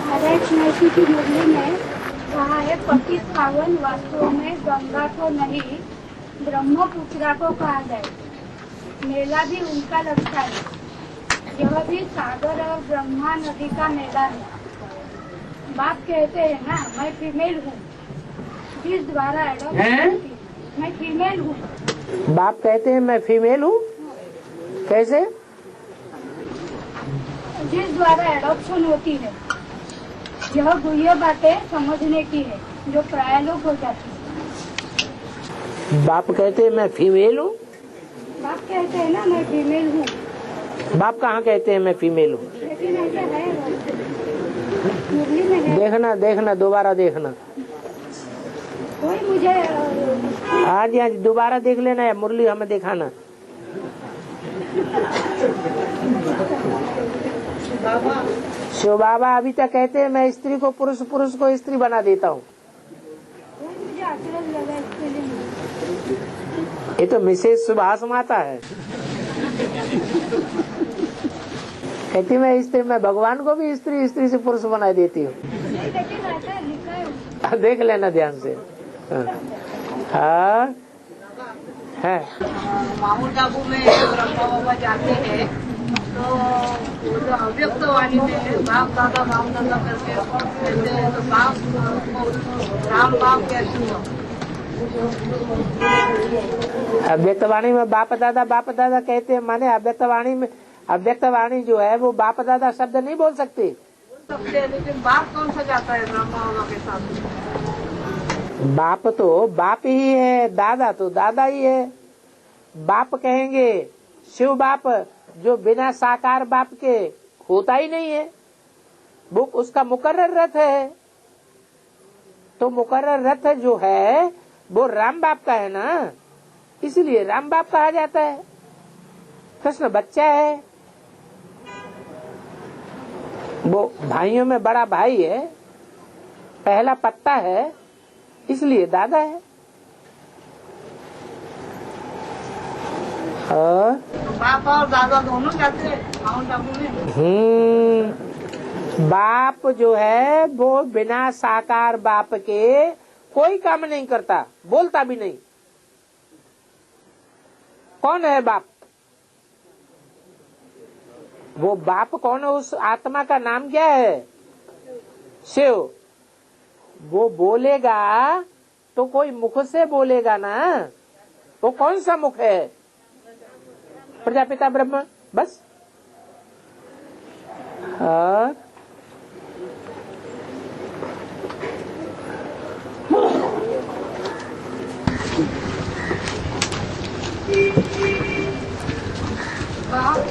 महर्षि की मुरली में कहा है, पति पावन वास्तव में गंगा को नहीं ब्रह्मपुत्रा को कहा जाए। मेला भी उनका लगता है। यह भी सागर और ब्रह्मा नदी का मेला है। बाप कहते हैं ना, मैं फीमेल हूँ, जिस द्वारा मैं फीमेल हूँ। बाप कहते हैं मैं फीमेल हूँ, कैसे? जिस द्वारा एडॉप्शन होती है। यह गुह्य बातें समझने की है, जो प्राय लोग हो जाती है। बाप कहते हैं मैं फीमेल हूँ। बाप कहते हैं ना, मैं फीमेल हूँ। बाप कहाँ कहते हैं मैं फीमेल हूँ? लेकिन ऐसा है, मुरली में है। देखना देखना, दोबारा देखना। कोई मुझे आज दोबारा देख लेना है, मुरली हमें दिखाना। शिव बाबा अभी तक कहते हैं मैं स्त्री को पुरुष, पुरुष को स्त्री बना देता हूँ। ये तो मिसेज सुभाष माता है। कहती मैं स्त्री, मैं भगवान को भी स्त्री, स्त्री से पुरुष बना देती हूँ। देख लेना ध्यान से। हाँ है। माउंट आबू में ब्रह्मा बाबा जाते हैं तो जो अव्यक्त वाणी में बाप दादा करके कहते हैं, तो बाप राम बाप कहते हैं। अव्यक्त वाणी में बाप दादा कहते हैं, माने अव्यक्त वाणी में, अव्यक्त वाणी जो है वो बाप दादा शब्द नहीं बोल सकते। लेकिन बाप कौन सा जाता है ब्रह्मा बाबा के साथ? बाप तो बाप ही है, दादा तो दादा ही है। बाप कहेंगे शिव बाप, जो बिना साकार बाप के होता ही नहीं है, वो उसका मुकर्रर रथ है। तो मुकर्रर रथ जो है वो राम बाप का है ना, इसलिए राम बाप कहा जाता है। कृष्ण बच्चा है, वो भाइयों में बड़ा भाई है, पहला पत्ता है, इसलिए दादा है। बाप और दादा दोनों जाते हैं माउंट आबू में। बाप जो है वो बिना साकार बाप के कोई काम नहीं करता, बोलता भी नहीं। कौन है बाप? वो बाप कौन है? उस आत्मा का नाम क्या है? शिव। वो बोलेगा तो कोई मुख से बोलेगा ना। वो कौन सा मुख है? प्रजापिता ब्रह्मा, बस। हाँ।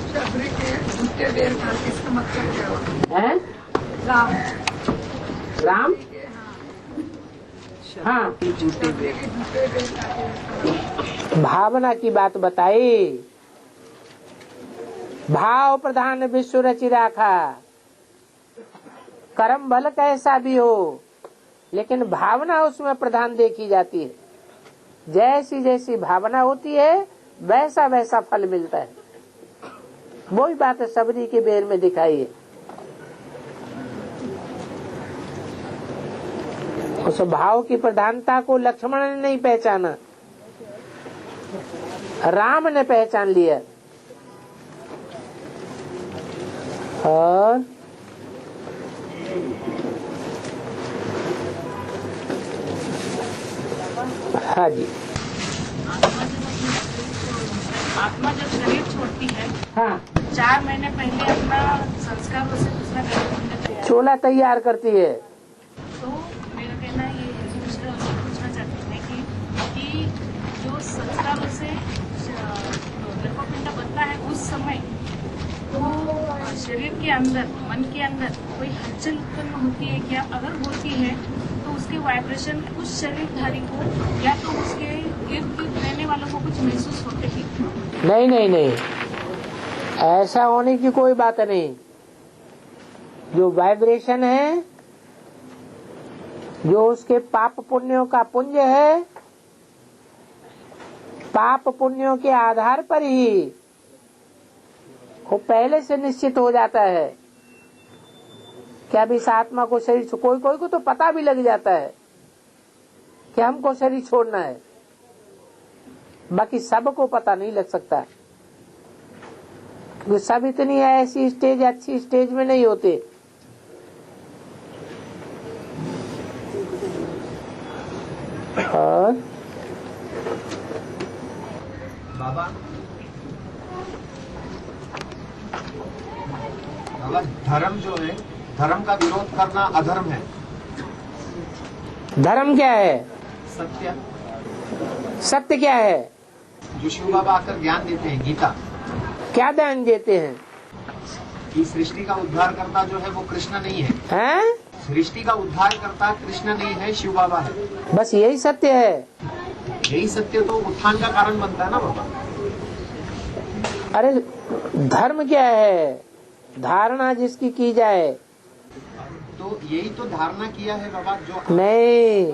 शबरी के झूठे बेर का इसका मतलब क्या हुआ? है? राम राम, हाँ, झूठे बेर भावना की बात बताई। भाव प्रधान विश्व रचि राखा। कर्म भल कैसा भी हो, लेकिन भावना उसमें प्रधान देखी जाती है। जैसी जैसी भावना होती है वैसा वैसा फल मिलता है। वही बात है सबरी के बेर में दिखाई है। उस भाव की प्रधानता को लक्ष्मण ने नहीं पहचाना, राम ने पहचान लिया। और हाँ जी, आत्मा जब शरीर छोड़ती है, हाँ, 4 महीने पहले अपना संस्कार से दूसरा तैयार, चोला तैयार करती है। तो मेरा कहना ये पूछना चाहती है कि जो संस्कारों से गर्भपिंड बनता है उस समय तो शरीर के अंदर, मन के अंदर कोई हलचल उत्पन्न होती है क्या? अगर होती है तो उसके वाइब्रेशन उस शरीरधारी को या तो उसके इर्द गिर्द रहने वालों को कुछ महसूस होते ही? नहीं नहीं नहीं, ऐसा होने की कोई बात नहीं। जो वाइब्रेशन है, जो उसके पाप पुण्यों का पुंज है, पाप पुण्यों के आधार पर ही वो पहले से निश्चित हो जाता है। क्या भी इस आत्मा को शरीर कोई कोई को तो पता भी लग जाता है कि हमको शरीर छोड़ना है, बाकी सबको पता नहीं लग सकता, क्योंकि सब इतनी ऐसी स्टेज अच्छी स्टेज में नहीं होते। और बाबा धर्म जो है, धर्म का विरोध करना अधर्म है। धर्म क्या है? सत्य। सत्य क्या है? जो शिव बाबा आकर ज्ञान देते हैं, गीता क्या ज्ञान देते हैं? कि सृष्टि का उद्धार करता जो है वो कृष्ण नहीं है। हैं? सृष्टि का उद्धार करता कृष्ण नहीं है, शिव बाबा है। बस यही सत्य है। यही सत्य तो उत्थान का कारण बनता है ना बाबा। अरे धर्म क्या है? धारणा जिसकी की जाए। तो यही तो धारणा किया है बाबा जो नहीं,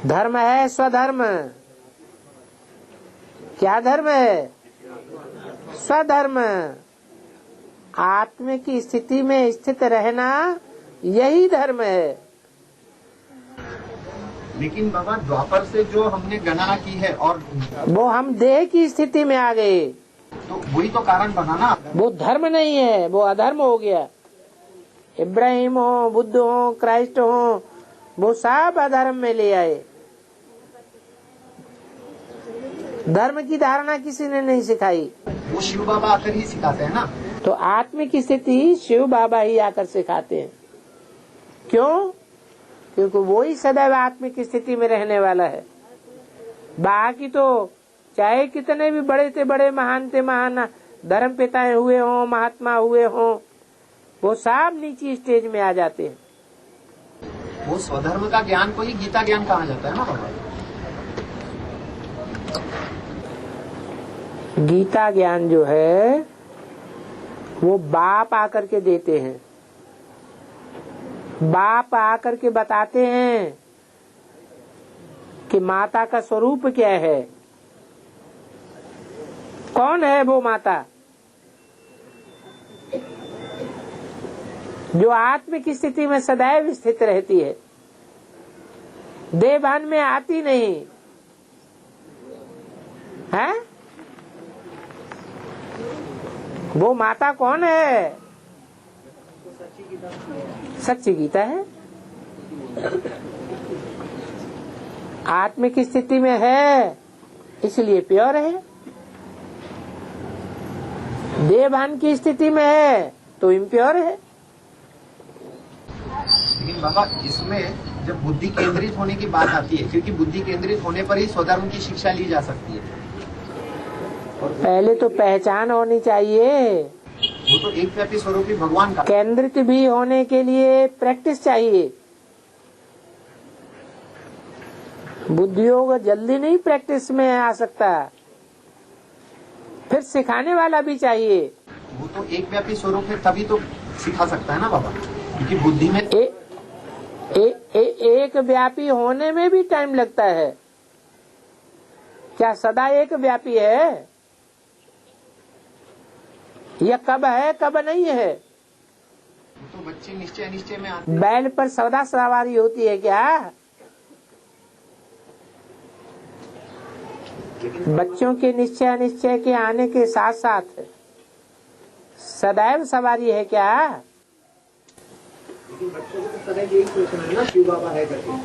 धर्म है स्वधर्म। क्या धर्म है? स्वधर्म। आत्म की स्थिति में स्थित रहना यही धर्म है। लेकिन बाबा द्वापर से जो हमने गणना की है और वो हम देह की स्थिति में आ गए, तो वही तो कारण बना ना। वो धर्म नहीं है, वो अधर्म हो गया। इब्राहिम हो, बुद्ध हो, क्राइस्ट हो, वो सब अधर्म में ले आए। धर्म की धारणा किसी ने नहीं सिखाई। वो शिव बाबा आकर ही सिखाते हैं ना। तो आत्म की स्थिति शिव बाबा ही आकर सिखाते हैं। क्यों? क्योंकि वो ही सदैव आत्म की स्थिति में रहने वाला है। बाकी तो चाहे कितने भी बड़े से बड़े महान से महान धर्म पिताएं हुए हों, महात्मा हुए हों, वो सब नीची स्टेज में आ जाते हैं। वो स्वधर्म का ज्ञान को ही गीता ज्ञान कहा जाता है ना बाबा। गीता ज्ञान जो है वो बाप आकर के देते हैं। बाप आकर के बताते हैं कि माता का स्वरूप क्या है, कौन है वो माता जो आत्म की स्थिति में सदैव स्थित रहती है, देहभान में आती नहीं है। वो माता कौन है? सच्ची गीता है। आत्म की स्थिति में है इसलिए प्योर है। देहभान की स्थिति में है तो इम्प्योर है। लेकिन बाबा इसमें जब बुद्धि केंद्रित होने की बात आती है, क्योंकि बुद्धि केंद्रित होने पर ही स्वधर्म की शिक्षा ली जा सकती है। पहले तो पहचान होनी चाहिए। वो तो एक व्यापी स्वरूपी भगवान का। केंद्रित भी होने के लिए प्रैक्टिस चाहिए। बुद्धि योग जल्दी नहीं प्रैक्टिस में आ सकता, फिर सिखाने वाला भी चाहिए। वो तो एक व्यापी स्वरूप है, तभी तो सिखा सकता है ना बाबा, क्योंकि बुद्धि में एक व्यापी होने में भी टाइम लगता है। क्या सदा एक व्यापी है? यह कब है कब नहीं है? तो बच्चे निश्चय निश्चय में आते। बैल पर सदा सवारी होती है क्या? बच्चों के निश्चय निश्चय के आने के साथ साथ सदैव सवारी है क्या? लेकिन बच्चों को तो सदैव यही सोचना है ना, शिव बाबा है करके।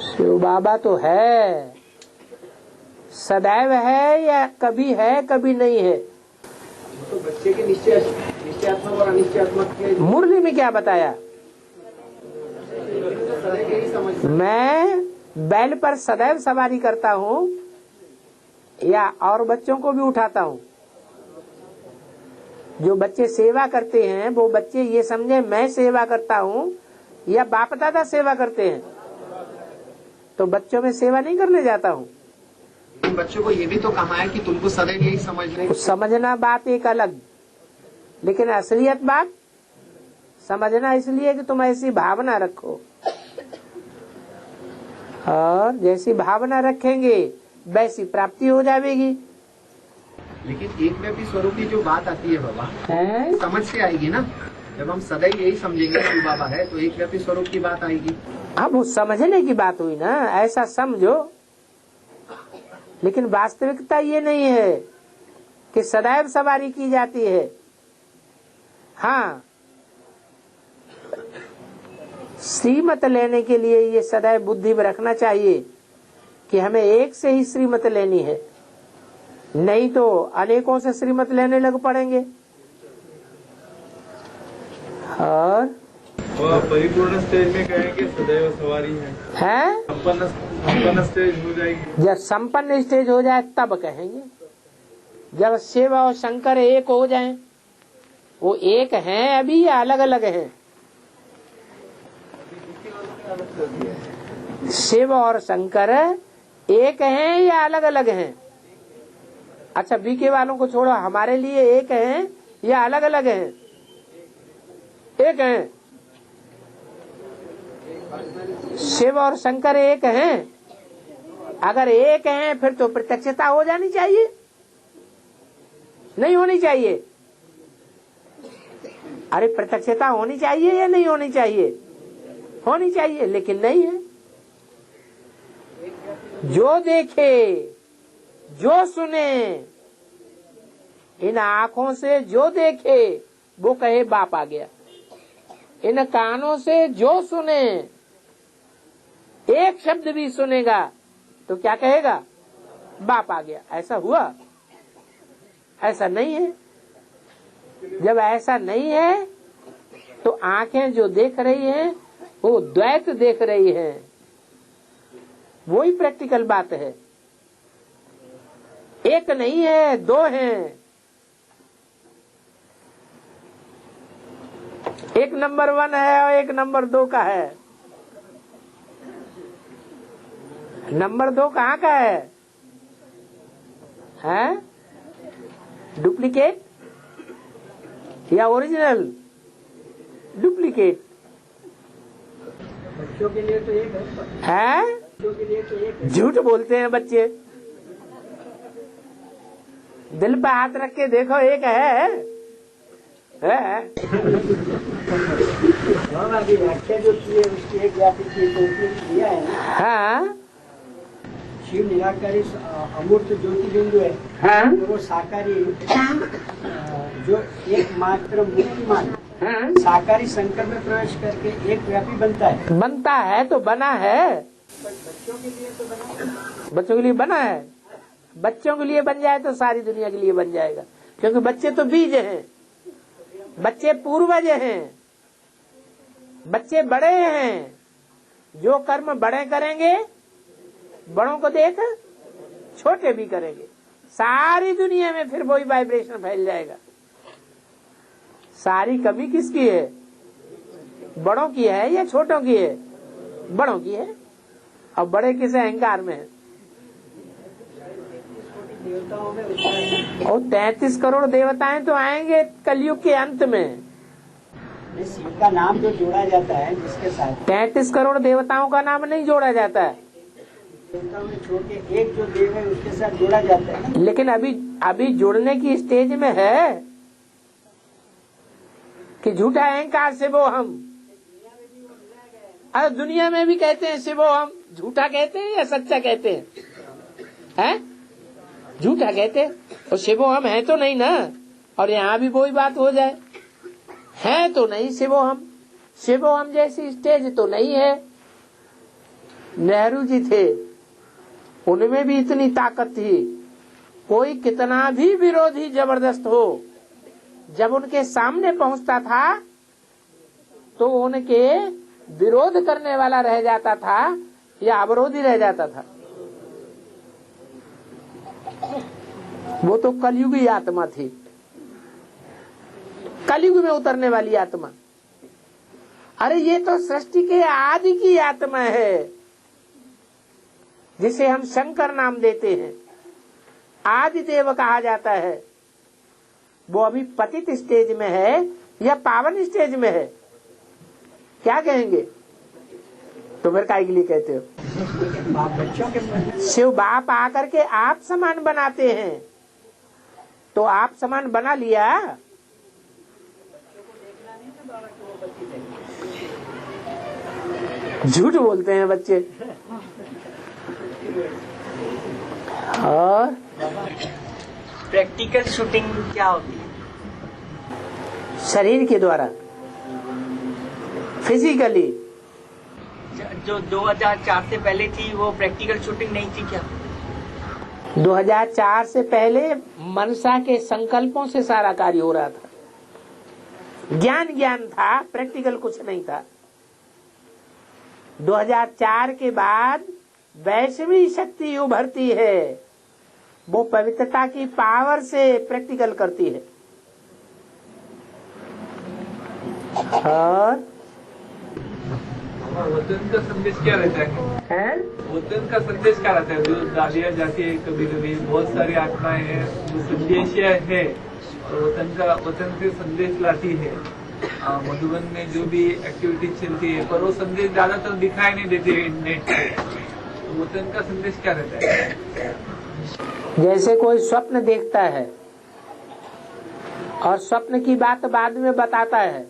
शिव बाबा तो है, सदैव है या कभी है कभी नहीं है? तो बच्चे के निश्चयात्मक और अनिश्चयात्मक के मुरली में क्या बताया? सदैव यही समझ। मैं बैल पर सदैव सवारी करता हूँ या और बच्चों को भी उठाता हूँ। जो बच्चे सेवा करते हैं वो बच्चे ये समझे मैं सेवा करता हूँ या बाप दादा सेवा करते हैं, तो बच्चों में सेवा नहीं करने जाता हूँ। बच्चों को ये भी तो कहा है कि तुमको सदैव यही समझना। समझना बात एक अलग, लेकिन असलियत बात समझना इसलिए कि तुम ऐसी भावना रखो, और जैसी भावना रखेंगे वैसी प्राप्ति हो जाएगी। लेकिन एक व्यापी स्वरूप की जो बात आती है बाबा, है? समझ से आएगी ना। जब हम सदैव यही समझेंगे शिव बाबा है तो एक व्यापी स्वरूप की बात आएगी। अब वो समझने की बात हुई ना, ऐसा समझो, लेकिन वास्तविकता ये नहीं है कि सदैव सवारी की जाती है। हाँ, श्रीमत लेने के लिए ये सदैव बुद्धि में रखना चाहिए कि हमें एक से ही श्रीमत लेनी है, नहीं तो अनेकों से श्रीमत लेने लग पड़ेंगे। और परिपूर्ण स्टेज में कहेंगे सदैव सवारी है, संपन्न स्टेज हो जाएगी। जब संपन्न स्टेज हो जाए तब कहेंगे, जब शिव और शंकर एक हो जाएं। वो एक हैं अभी या अलग अलग हैं? शिव और शंकर एक हैं या अलग अलग हैं? अच्छा, बीके वालों को छोड़ो, हमारे लिए एक हैं या अलग अलग हैं? एक हैं। शिव और शंकर एक हैं। अगर एक हैं फिर तो प्रत्यक्षता हो जानी चाहिए, नहीं होनी चाहिए? अरे प्रत्यक्षता होनी चाहिए या नहीं होनी चाहिए? होनी चाहिए, लेकिन नहीं है। जो देखे, जो सुने, इन आंखों से जो देखे वो कहे बाप आ गया। इन कानों से जो सुने, एक शब्द भी सुनेगा तो क्या कहेगा? बाप आ गया। ऐसा हुआ? ऐसा नहीं है। जब ऐसा नहीं है तो आंखें जो देख रही हैं वो द्वैत देख रही हैं। वही प्रैक्टिकल बात है। एक नहीं है, दो हैं। एक नंबर 1 है और एक नंबर 2 का है। नंबर 2 कहाँ का है? हैं? डुप्लीकेट या ओरिजिनल? डुप्लीकेट। बच्चों के लिए तो एक है, बच्चों के लिए तो एक है। झूठ बोलते हैं बच्चे। दिल पे हाथ रख के देखो, एक है। अभी व्याख्या जो की है उसकी एक व्यापी की तो दिया है ना। हाँ शिव निराकारी अमूर्त ज्योति बिंदु है। हाँ तो वो साकारी जो एकमात्र मूर्तिमान साकारी संकर में प्रवेश करके एक व्यापी बनता है तो बना है। बच्चों के लिए तो बना, बच्चों के लिए बना है। बच्चों के लिए बन जाए तो सारी दुनिया के लिए बन जाएगा, क्योंकि बच्चे तो बीज हैं, बच्चे पूर्वज हैं, बच्चे बड़े हैं। जो कर्म बड़े करेंगे, बड़ों को देख छोटे भी करेंगे। सारी दुनिया में फिर वही वाइब्रेशन फैल जाएगा। सारी कमी किसकी है? बड़ों की है या छोटों की है? बड़ों की है। और बड़े किस अहंकार में है? देवताओं में और 33 करोड़ देवताएं तो आएंगे कलयुग के अंत में। शिव का नाम जो जोड़ा जाता है जिसके साथ 33 करोड़ देवताओं का नाम नहीं जोड़ा जाता है, देवताओं में छोड़ के एक जो देव है उसके साथ जोड़ा जाता है। लेकिन अभी जुड़ने की स्टेज में है कि झूठा अहंकार से वो हम। अरे दुनिया में भी कहते हैं शिवो हम। झूठा कहते हैं या सच्चा कहते हैं? झूठा कहते हैं। और शिवो हम है तो नहीं ना। और यहाँ भी वही बात हो जाए, है तो नहीं शिवो हम। शिवो हम जैसी स्टेज तो नहीं है। नेहरू जी थे, उनमें भी इतनी ताकत थी। कोई कितना भी विरोधी जबरदस्त हो, जब उनके सामने पहुंचता था तो उनके विरोध करने वाला रह जाता था या अवरोधी रह जाता था। वो तो कलयुगी आत्मा थी, कलयुग में उतरने वाली आत्मा। अरे ये तो सृष्टि के आदि की आत्मा है, जिसे हम शंकर नाम देते हैं, आदि देव कहा जाता है। वो अभी पतित स्टेज में है या पावन स्टेज में है? क्या कहेंगे? तो फिर काय के लिए कहते हो? बच्चों के शिव बाप आकर के आप समान बनाते हैं, तो आप समान बना लिया। झूठ बोलते हैं बच्चे। और प्रैक्टिकल शूटिंग क्या होती है? शरीर के द्वारा फिजिकली। जो 2004 से पहले थी वो प्रैक्टिकल शूटिंग नहीं थी क्या? 2004 से पहले मनसा के संकल्पों से सारा कार्य हो रहा था। ज्ञान था, प्रैक्टिकल कुछ नहीं था। 2004 के बाद वैश्विक शक्ति उभरती है, वो पवित्रता की पावर से प्रैक्टिकल करती है। और वतन का संदेश क्या रहता है? वतन का संदेश क्या रहता है? जो गालियाँ जाती है कभी कभी, बहुत सारी आत्माएं हैं, जो संदेश है वतन से संदेश लाती है। मधुबन में जो भी एक्टिविटी चलती है, पर वो संदेश ज्यादातर दिखाई नहीं देते नेट पे। तो वतन का संदेश क्या रहता है? जैसे कोई स्वप्न देखता है और स्वप्न की बात बाद में बताता है,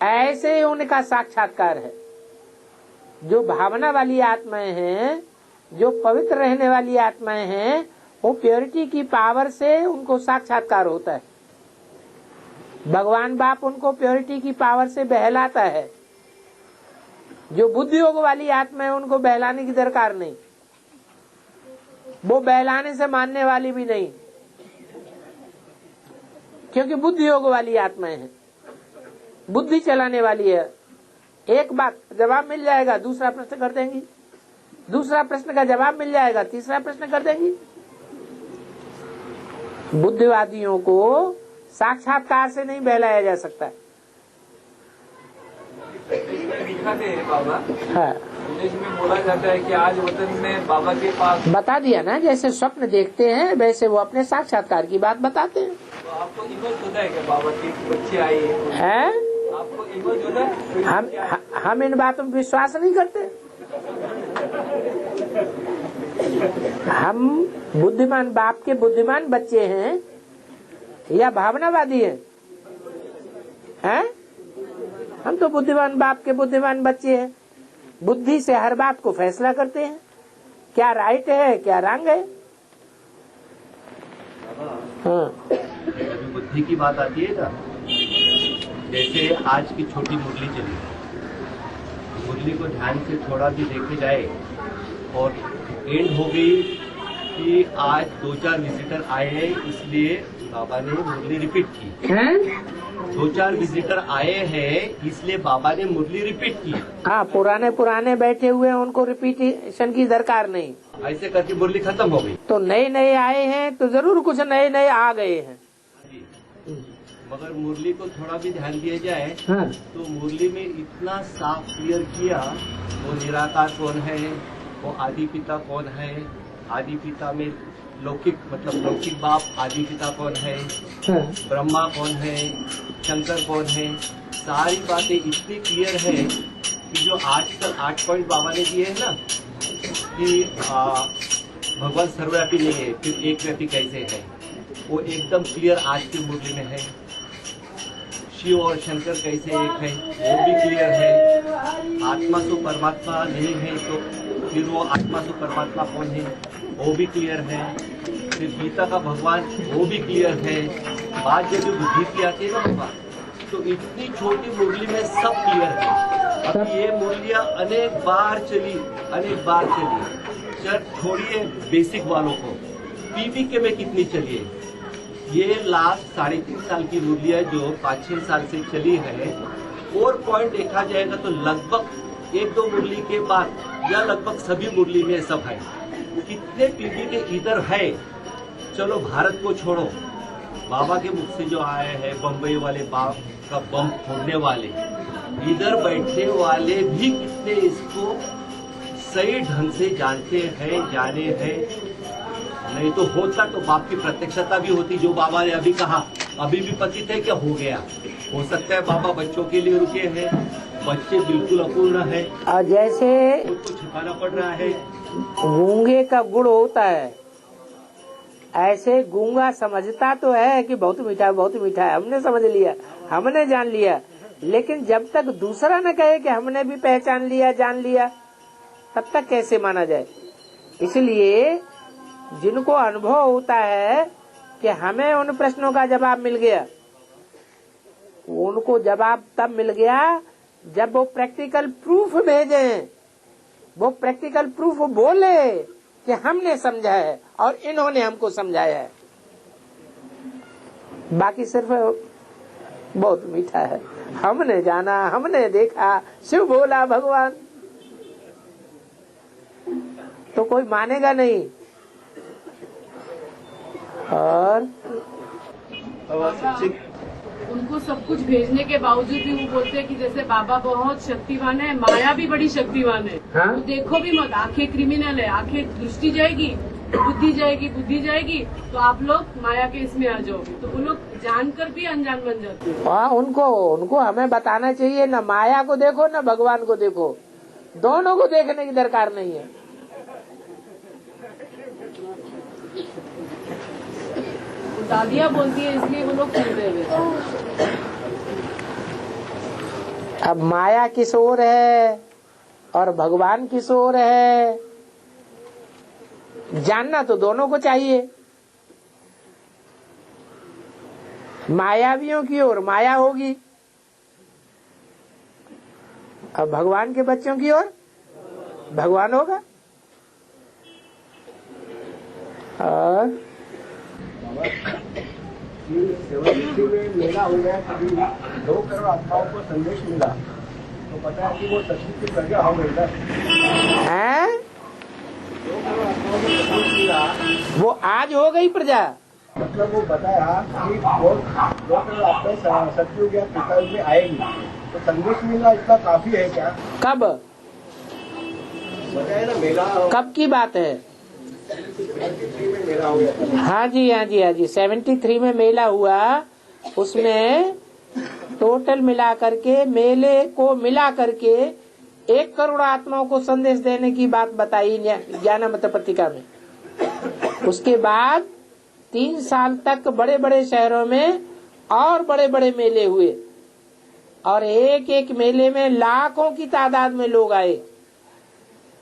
ऐसे ही उनका साक्षात्कार है। जो भावना वाली आत्माएं हैं, जो पवित्र रहने वाली आत्माएं हैं, वो प्योरिटी की पावर से उनको साक्षात्कार होता है। भगवान बाप उनको प्योरिटी की पावर से बहलाता है। जो बुद्धि योग वाली आत्मा है, उनको बहलाने की दरकार नहीं, वो बहलाने से मानने वाली भी नहीं, क्योंकि बुद्धि योग वाली आत्माएं हैं, बुद्धि चलाने वाली है। एक बात जवाब मिल जाएगा, दूसरा प्रश्न कर देंगी, दूसरा प्रश्न का जवाब मिल जाएगा, तीसरा प्रश्न कर देंगी। बुद्धिवादियों को साक्षात्कार से नहीं बहलाया जा सकता। दिखाते हैं बाबा। हाँ, में बोला जाता है कि आज वतन में बाबा के पास। बता दिया ना, जैसे स्वप्न देखते हैं वैसे वो अपने साक्षात्कार की बात बताते हैं। तो आपको इमेज होता है कि बाबा के बच्चे आए हैं? आपको इमेज होता है? हम इन बातों पर विश्वास नहीं करते। हम बुद्धिमान बाप के बुद्धिमान बच्चे हैं या भावनावादी हैं? हम तो बुद्धिमान बाप के बुद्धिमान बच्चे हैं। बुद्धि से हर बात को फैसला करते हैं, क्या राइट है क्या रॉन्ग है। हाँ, बुद्धि की बात आती है ना, जैसे आज की छोटी मुरली चली, मुरली को ध्यान से थोड़ा भी देखे जाए और एंड हो गई कि आज 2-4 विजिटर आए हैं, इसलिए बाबा ने मुरली रिपीट की। 2-4 विजिटर आए हैं इसलिए बाबा ने मुरली रिपीट की। हाँ, पुराने बैठे हुए हैं, उनको रिपीटेशन की दरकार नहीं। ऐसे करके मुरली खत्म हो गई। तो नए आए हैं तो जरूर कुछ नए आ गए हैं। मगर मुरली को थोड़ा भी ध्यान दिया जाए। हाँ। तो मुरली में इतना साफ क्लियर किया, वो निराकार कौन है, वो आदि पिता कौन है, आदि पिता में लौकिक मतलब लौकिक बाप आदि पिता कौन है, ब्रह्मा कौन है, शंकर कौन है, सारी बातें इतनी क्लियर है कि जो आजकल 8 पॉइंट बाबा ने दिए है ना कि भगवान सर्वव्यापी नहीं है, फिर एक व्यापी कैसे है, वो एकदम क्लियर आज की मुरली में है। शिव और शंकर कैसे एक है वो भी क्लियर है। आत्मा तो परमात्मा नहीं है तो फिर वो आत्मा तो परमात्मा कौन है वो भी क्लियर है। फिर गीता का भगवान वो भी क्लियर है। बात जब बुद्धि की आती है ना बाबा, तो इतनी छोटी मुरली में सब क्लियर है। अब ये मुरलियाँ अनेक बार चली। चल छोड़िए बेसिक वालों को, पीबीके में कितनी चली है। ये लास्ट 3.5 साल की मुरलियाँ जो 5-6 साल से चली है, और पॉइंट देखा जाएगा तो लगभग 1-2 मुरली के बाद या लगभग सभी मुरली में सब है। कितने पीढ़ी के इधर है। चलो भारत को छोड़ो, बाबा के मुख से जो आए हैं बम्बई वाले बाप का बम फोड़ने वाले, इधर बैठने वाले भी कितने इसको सही ढंग से जानते हैं, जाने हैं। नहीं तो होता तो बाप की प्रत्यक्षता भी होती, जो बाबा ने अभी कहा। अभी भी पतित है क्या हो गया, हो सकता है बाबा बच्चों के लिए रुके हैं, बच्चे बिल्कुल अपूर्ण है और जैसे उसको छिपाना पड़ रहा है। गूंगे का गुड़ होता है, ऐसे गूंगा समझता तो है कि बहुत मीठा है, हमने समझ लिया, हमने जान लिया, लेकिन जब तक दूसरा न कहे कि हमने भी पहचान लिया, जान लिया, तब तक कैसे माना जाए। इसलिए जिनको अनुभव होता है कि हमें उन प्रश्नों का जवाब मिल गया, उनको जवाब तब मिल गया जब वो प्रैक्टिकल प्रूफ भेजे, वो प्रैक्टिकल प्रूफ बोले कि हमने समझा है और इन्होंने हमको समझाया है। बाकी सिर्फ बहुत मीठा है, हमने जाना, हमने देखा, शिव बोला भगवान, तो कोई मानेगा नहीं। और उनको सब कुछ भेजने के बावजूद भी वो बोलते हैं कि जैसे बाबा बहुत शक्तिवान है, माया भी बड़ी शक्तिवान है। हाँ? तो देखो भी मत, आंखें क्रिमिनल है, आंखें दृष्टि जाएगी, बुद्धि जाएगी, तो आप लोग माया के इसमें आ जाओगे। तो वो लोग जानकर भी अनजान बन जाते हैं। हाँ, उनको हमें बताना चाहिए, न माया को देखो न भगवान को देखो, दोनों को देखने की दरकार नहीं है। दादियाँ बोलती है इसलिए वो लोग सुनते हुए। अब माया किस ओर है और भगवान किस ओर है, जानना तो दोनों को चाहिए। मायावियों की ओर माया होगी, अब भगवान के बच्चों की ओर भगवान होगा। और 73 में मेला हो गया, 2 करोड़ आत्माओं को संदेश मिला, तो पता है कि वो सच्ची की प्रजा हो गई ना। हैं? 2 करोड़ आत्माओं को संदेश मिला, वो आज हो गई प्रजा। मतलब वो बताया कि 2 करोड़ आत्माएं सतयुग या त्रेतायुग में आएगी, तो संदेश मिलना इतना काफी है क्या? कब बताया ना, मेला कब की बात है? 73 में मेला हो गया। हाँ जी 73 में मेला हुआ, उसमें टोटल मिला करके, मेले को मिला करके 1 करोड़ आत्माओं को संदेश देने की बात बताई ज्ञानामृत पत्रिका में। उसके बाद 3 साल तक बड़े बड़े शहरों में और बड़े बड़े मेले हुए, और एक मेले में लाखों की तादाद में लोग आए।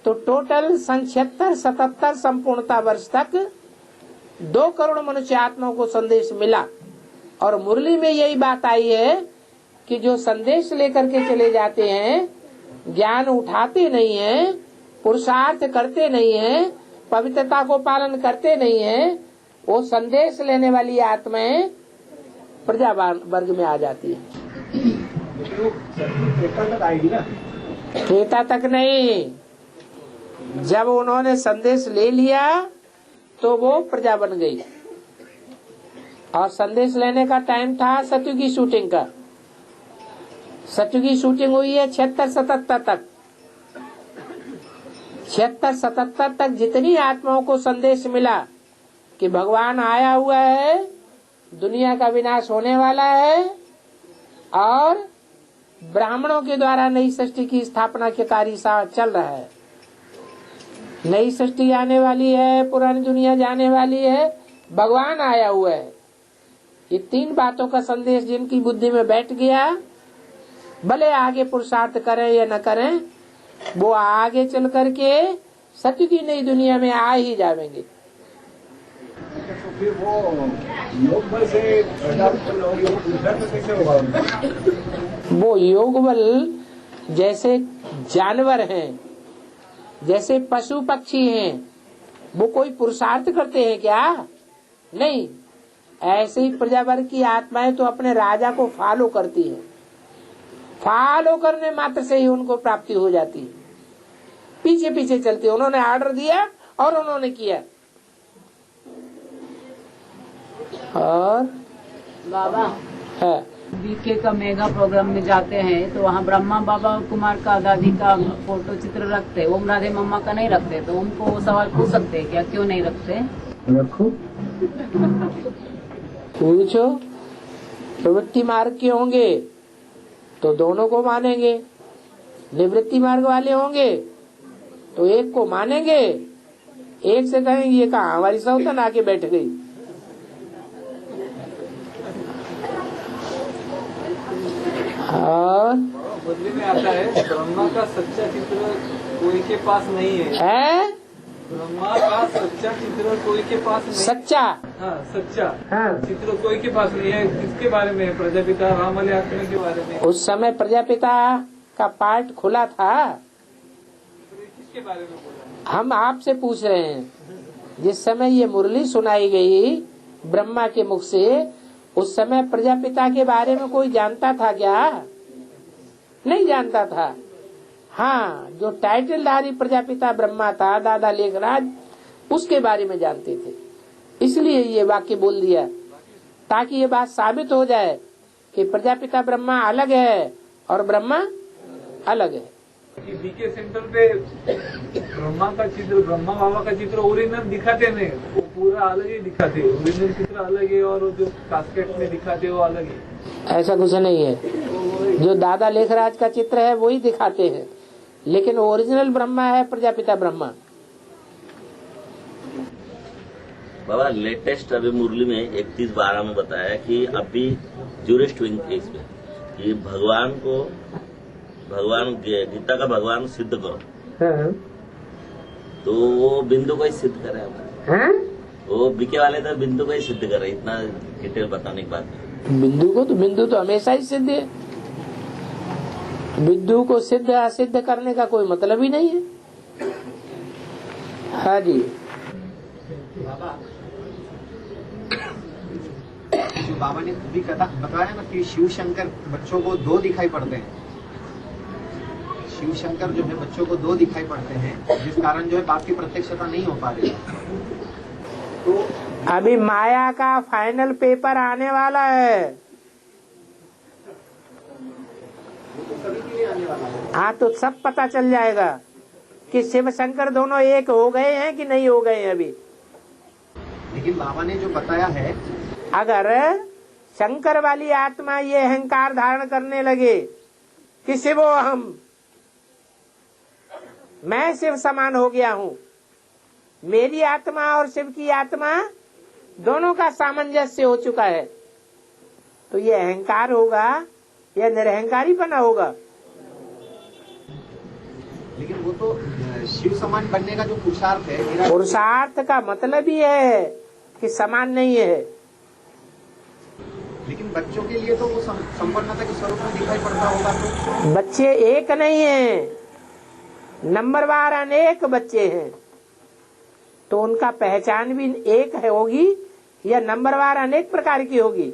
तो टोटल 76-77 संपूर्णता वर्ष तक 2 करोड़ मनुष्य आत्माओं को संदेश मिला। और मुरली में यही बात आई है कि जो संदेश लेकर के चले जाते हैं, ज्ञान उठाते नहीं हैं, पुरुषार्थ करते नहीं हैं, पवित्रता को पालन करते नहीं हैं, वो संदेश लेने वाली आत्माएं प्रजा वर्ग में आ जाती है। तक आएगी ना? त्रेता तक नहीं, जब उन्होंने संदेश ले लिया तो वो प्रजा बन गई। और संदेश लेने का टाइम था सतयुगी शूटिंग का। सतयुगी शूटिंग हुई है 76-77 तक। 76-77 तक जितनी आत्माओं को संदेश मिला कि भगवान आया हुआ है, दुनिया का विनाश होने वाला है, और ब्राह्मणों के द्वारा नई सृष्टि की स्थापना के कार्य चल रहा है। नई सृष्टि आने वाली है, पुरानी दुनिया जाने वाली है, भगवान आया हुआ है। ये 3 बातों का संदेश जिनकी बुद्धि में बैठ गया, भले आगे पुरुषार्थ करें या न करें, वो आगे चल करके सत्य की नई दुनिया में आ ही जाएंगे। तो फिर वो योग बल से कैसे होगा? वो योग बल जैसे जानवर हैं, जैसे पशु पक्षी हैं, वो कोई पुरुषार्थ करते हैं क्या? नहीं। ऐसे ही प्रजावर्ग की आत्माएं तो अपने राजा को फॉलो करती हैं, फॉलो करने मात्र से ही उनको प्राप्ति हो जाती है। पीछे पीछे चलती है, उन्होंने ऑर्डर दिया और उन्होंने किया। और बाबा है बीके का मेगा प्रोग्राम में जाते हैं तो वहाँ ब्रह्मा बाबा कुमार का दादी का फोटो चित्र रखते, ओम राधे मम्मा का नहीं रखते, तो उनको वो सवाल पूछ सकते हैं क्या, क्यों नहीं रखते? रखो, पूछो। प्रवृत्ति मार्ग के होंगे तो दोनों को मानेंगे, निवृत्ति मार्ग वाले होंगे तो एक को मानेंगे एक से कहेंगे ये कहा हमारी सौतन आके बैठ गई। और बदले में आता है ब्रह्मा का सच्चा चित्र कोई के पास नहीं है। ब्रह्मा का सच्चा चित्र कोई के पास नहीं। सच्चा, हाँ सच्चा, हाँ, चित्र कोई के पास नहीं है। किसके बारे में? प्रजापिता राम वाले आत्मा के बारे में। उस समय प्रजापिता का पार्ट खुला था। किसके बारे में बोला? हम आपसे पूछ रहे हैं, जिस समय ये मुरली सुनाई गई ब्रह्मा के मुख से, उस समय प्रजापिता के बारे में कोई जानता था क्या? नहीं जानता था। हाँ, जो टाइटलधारी प्रजापिता ब्रह्मा था, दादा लेखराज, उसके बारे में जानते थे। इसलिए ये वाक्य बोल दिया, ताकि ये बात साबित हो जाए कि प्रजापिता ब्रह्मा अलग है और ब्रह्मा अलग है। बीके सेंटर पे ब्रह्मा का चित्र, ब्रह्मा बाबा का चित्र ओरिजिनल दिखाते नहीं, वो पूरा अलग ही दिखाते। ओरिजिनल चित्र अलग है और जो कास्केट में दिखाते वो अलग है। ऐसा कुछ नहीं है। जो दादा लेखराज का चित्र है वही दिखाते हैं, लेकिन ओरिजिनल ब्रह्मा है प्रजापिता ब्रह्मा। बाबा लेटेस्ट अभी मुरली में 31/12 में बताया कि अभी जूरिस्ट विंग केस में कि भगवान गीता का भगवान सिद्ध करो। हाँ। तो वो बिंदु को ही सिद्ध करे। हाँ? वो बीके वाले तो बिंदु को ही सिद्ध करे, इतना डिटेल बताने के बाद। बिंदु तो हमेशा ही सिद्ध है। बिंदु को सिद्ध असिद्ध करने का कोई मतलब ही नहीं है। हाँ जी। बाबा, जो बाबा ने भी कथा बताया ना कि शिव शंकर बच्चों को दो दिखाई पड़ते हैं। शिव शंकर जो है बच्चों को दो दिखाई पड़ते हैं, जिस कारण जो है बाप की प्रत्यक्षता नहीं हो पा रही। तो अभी माया का फाइनल पेपर आने वाला है। सभी के लिए आने वाला है। हाँ, तो सब पता चल जाएगा कि शिव शंकर दोनों एक हो गए हैं कि नहीं हो गए हैं अभी। लेकिन बाबा ने जो बताया है, अगर शंकर वाली आत्मा ये अहंकार धारण करने लगे कि शिवो हम, मैं शिव समान हो गया हूँ, मेरी आत्मा और शिव की आत्मा दोनों का सामंजस्य हो चुका है, तो ये अहंकार होगा या निरहंकारीपना होगा? लेकिन वो तो शिव समान बनने का जो पुरुषार्थ है, पुरुषार्थ का मतलब ही है कि समान नहीं है। लेकिन बच्चों के लिए तो वो संपन्नता के स्वरूप में दिखाई पड़ता होगा। तो बच्चे एक नहीं है, नंबरवार अनेक बच्चे हैं, तो उनका पहचान भी एक है होगी या नंबरवार अनेक प्रकार की होगी?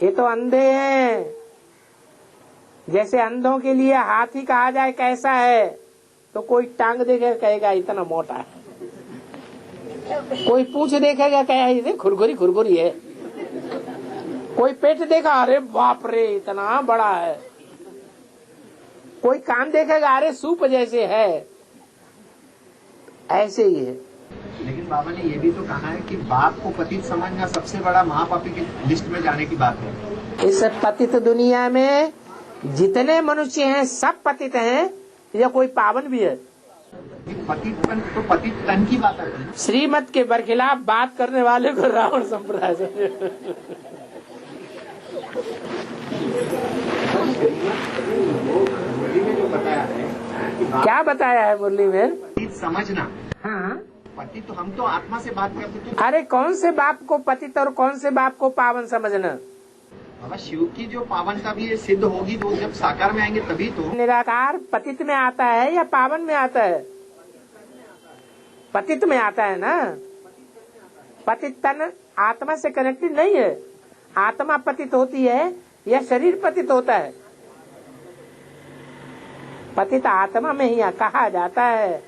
ये तो अंधे हैं। जैसे अंधों के लिए हाथी कहा जाए कैसा है, तो कोई टांग देखेगा कहेगा इतना मोटा है, कोई पूंछ देखेगा कहेगा खुरखुरी खुरखुरी है, कोई पेट देखा अरे बाप रे इतना बड़ा है, कोई कान देखेगा अरे सूप जैसे है। ऐसे ही है। लेकिन बाबा ने ये भी तो कहा है कि बाप को पतित समझना सबसे बड़ा महापापी की लिस्ट में जाने की बात है। इस पतित दुनिया में जितने मनुष्य हैं सब पतित हैं या कोई पावन भी है? पतितपन तो पतित तन की बात है। श्रीमत के बरखिलाफ बात करने वाले को रावण संप्रदाय से मुरली में जो बताया है कि क्या बताया है मुरली में? पतित समझना। हाँ, पतित तो हम तो आत्मा से बात करते तो। अरे कौन से बाप को पतित और कौन से बाप को पावन समझना? बाबा शिव की जो पावनता भी सिद्ध होगी तो जब साकार में आएंगे तभी तो। निराकार पतित में आता है या पावन में आता है? पतित में आता है ना। पतित तन आत्मा से कनेक्टेड नहीं है। आत्मा पतित होती है या शरीर पतित होता है? पतित आत्मा में ही कहा जाता है,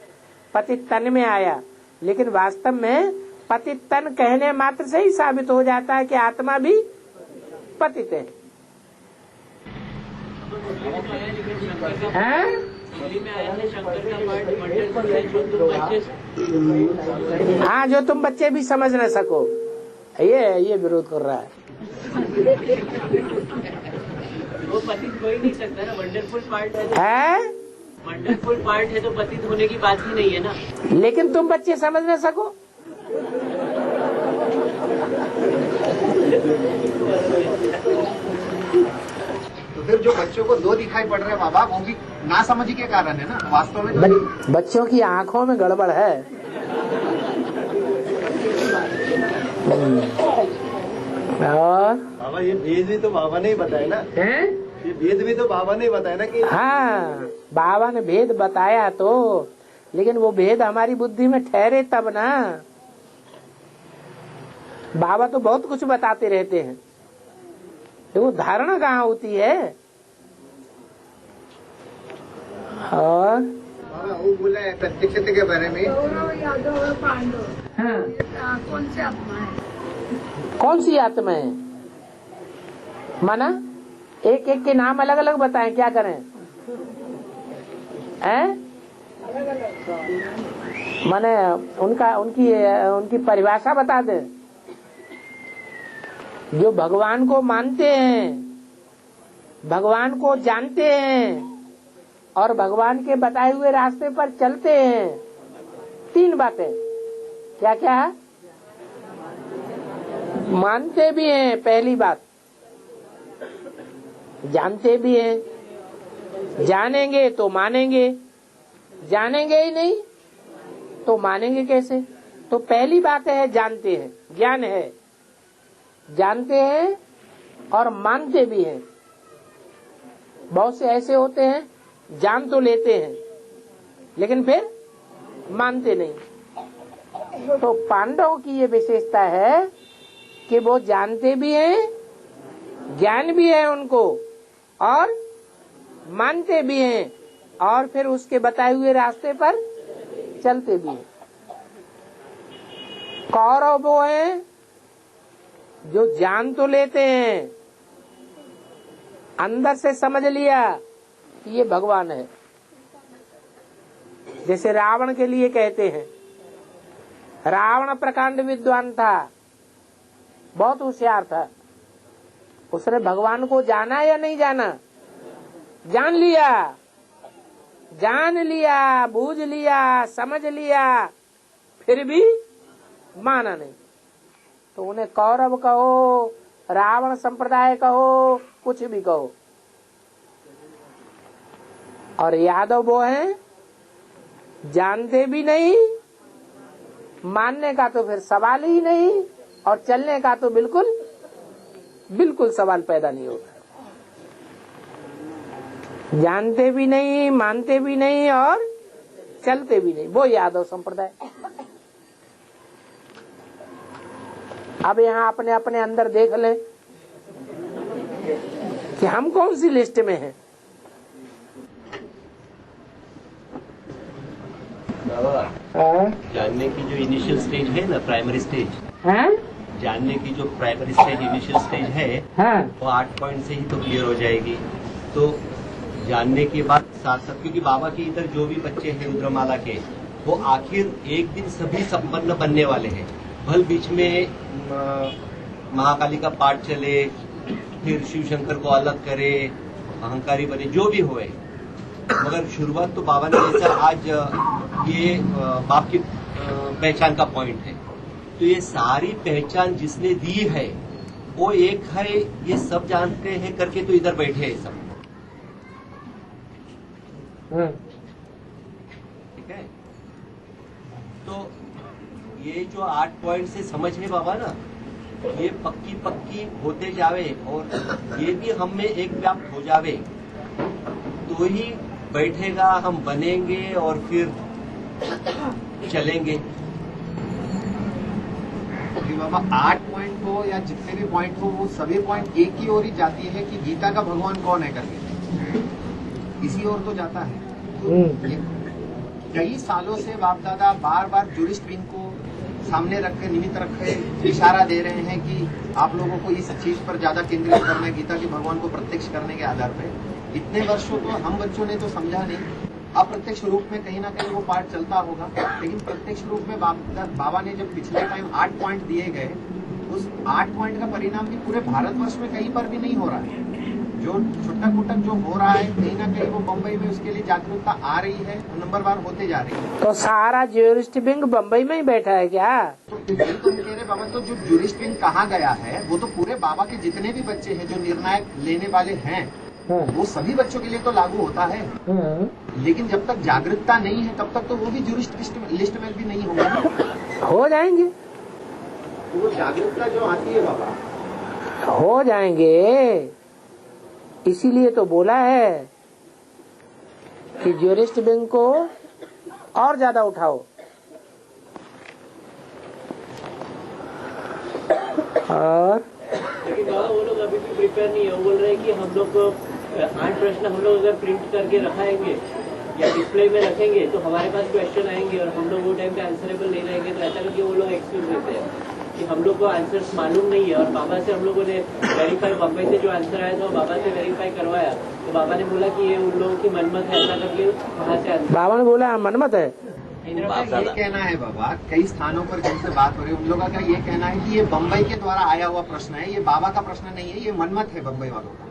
पतित तन में आया, लेकिन वास्तव में पतित तन कहने मात्र से ही साबित हो जाता है कि आत्मा भी पतित है। हाँ, जो तुम बच्चे भी समझ न सको, ये विरोध कर रहा है। वो पतित हो ही नहीं सकता ना, वंडरफुल पार्ट है। वंडरफुल पार्ट है तो पतित होने की बात ही नहीं है ना। लेकिन तुम बच्चे समझ न सको। तो फिर जो बच्चों को दो दिखाई पड़ रहे हैं बाबा, वो भी नासमझी के कारण है ना वास्तव में। तो बच्चों की आंखों में गड़बड़ है। और बाबा ये भेद भी तो बाबा ने ही बताया ना। हैं? ये भेद भी तो बाबा ने बताया ना कि हाँ, बाबा ने भेद बताया तो, लेकिन वो भेद हमारी बुद्धि में ठहरे तब ना। बाबा तो बहुत कुछ बताते रहते हैं, तो वो धारणा कहाँ होती है। और बाबा वो बोला है प्रत्यक्षता के बारे में। कौरव, यादव और पांडव, हाँ, कौन सी आत्मा है? कौन सी आत्मा है? माना एक एक के नाम अलग अलग बताएं, क्या करें? माने उनकी परिभाषा बता दें। जो भगवान को मानते हैं, भगवान को जानते हैं और भगवान के बताए हुए रास्ते पर चलते हैं। 3 बातें। क्या क्या है? मानते भी हैं, पहली बात। जानते भी हैं। जानेंगे तो मानेंगे, जानेंगे ही नहीं तो मानेंगे कैसे? तो पहली बात है जानते हैं, ज्ञान है। जानते हैं और मानते भी हैं। बहुत से ऐसे होते हैं जान तो लेते हैं लेकिन फिर मानते नहीं। तो पांडवों की ये विशेषता है कि वो जानते भी हैं, ज्ञान भी है उनको, और मानते भी हैं, और फिर उसके बताए हुए रास्ते पर चलते भी हैं। कौरव वो हैं जो जान तो लेते हैं, अंदर से समझ लिया कि ये भगवान है। जैसे रावण के लिए कहते हैं, रावण प्रकांड विद्वान था, बहुत होशियार था। उसने भगवान को जाना या नहीं जाना? जान लिया, जान लिया, बूझ लिया, समझ लिया, फिर भी माना नहीं। तो उन्हें कौरव कहो, रावण संप्रदाय कहो, कुछ भी कहो। और यादव वो हैं जानते भी नहीं, मानने का तो फिर सवाल ही नहीं, और चलने का तो बिल्कुल सवाल पैदा नहीं होता। जानते भी नहीं, मानते भी नहीं और चलते भी नहीं, वो यादव संप्रदाय। अब यहाँ अपने अपने अंदर देख लें कि हम कौन सी लिस्ट में हैं। जानने की जो इनिशियल स्टेज है ना, प्राइमरी स्टेज, जानने की जो प्राइमरी स्टेज, इनिशियल स्टेज है, वो 8 पॉइंट से ही तो क्लियर हो जाएगी। तो जानने के बाद साथ साथ, क्योंकि बाबा के इधर जो भी बच्चे हैं रुद्रमाला के, वो आखिर एक दिन सभी संपन्न बनने वाले हैं। भल बीच में महाकाली का पाठ चले, फिर शिव शंकर को अलग करे, अहंकारी बने, जो भी होए, मगर शुरुआत तो बाबा ने जैसा आज ये बाप की पहचान का पॉइंट है, तो ये सारी पहचान जिसने दी है वो एक है, ये सब जानते हैं करके तो इधर बैठे हैं सब। ठीक है, तो ये जो 8 पॉइंट से समझ है बाबा ना, ये पक्की पक्की होते जावे और ये भी हम में एक व्याप्त हो जावे, तो ही बैठेगा, हम बनेंगे और फिर चलेंगे। कि बाबा 8 पॉइंट हो या जितने भी पॉइंट हो, वो सभी पॉइंट एक ही ओर ही जाती है कि गीता का भगवान कौन है करके, इसी ओर तो जाता है। तो कई सालों से बाप दादा बार बार जूरिस्ट विंग को सामने रखे, निमित्त रखे, इशारा दे रहे हैं कि आप लोगों को इस चीज पर ज्यादा केंद्रित करना है, गीता के भगवान को प्रत्यक्ष करने के आधार पर। इतने वर्षों तो हम बच्चों ने तो समझा नहीं, अप्रत्यक्ष रूप में कहीं ना कहीं वो पार्ट चलता होगा, लेकिन प्रत्यक्ष रूप में बाबा ने जब पिछले टाइम 8 पॉइंट दिए गए, उस 8 पॉइंट का परिणाम भी पूरे भारतवर्ष में कहीं पर भी नहीं हो रहा है। जो छुटक फुटक जो हो रहा है कहीं ना कहीं वो बम्बई में उसके लिए जागरूकता आ रही है, नंबर बार होते जा रही है। तो सारा ज्यूरिस्ट विंग बम्बई में ही बैठा है क्या? तो बिल्कुल तो कह रहे बाबा, तो जो ज्यूरिस्ट विंग कहा गया है वो तो पूरे बाबा के जितने भी बच्चे हैं जो निर्णायक लेने वाले हैं वो सभी बच्चों के लिए तो लागू होता है। लेकिन जब तक जागरूकता नहीं है तब तक तो वो भी ज्यूरिस्ट लिस्ट में भी नहीं होगा ना। हो जाएंगे, वो जागरूकता जो आती है बाबा हो जाएंगे। इसीलिए तो बोला है कि ज्यूरिस्ट विंग को और ज्यादा उठाओ। और लेकिन बाबा वो लोग अभी भी प्रिपेयर नहीं है। वो बोल रहे हैं कि हम लोग को 8 प्रश्न हम लोग अगर प्रिंट करके रखाएंगे या डिस्प्ले में रखेंगे तो हमारे पास क्वेश्चन आएंगे और हम लोग वो टाइम पे आंसरेबल नहीं रहेंगे। तो ऐसा करके वो लोग एक्सक्यूज देते हैं कि हम लोग को आंसर्स मालूम नहीं है। और बाबा से हम लोगों ने वेरीफाई, बम्बई से जो आंसर आया था वो बाबा से वेरीफाई करवाया तो बाबा ने बोला कि ये उन लोगों की मनमत है। ऐसा करके वहाँ से आंसर बाबा ने बोला मनमत है। ये कहना है बाबा, कई स्थानों पर जिनसे बात हो रही है उन लोगों का ये कहना है कि ये बम्बई के द्वारा आया हुआ प्रश्न है, ये बाबा का प्रश्न नहीं है, ये मनमत है बम्बई वालों का।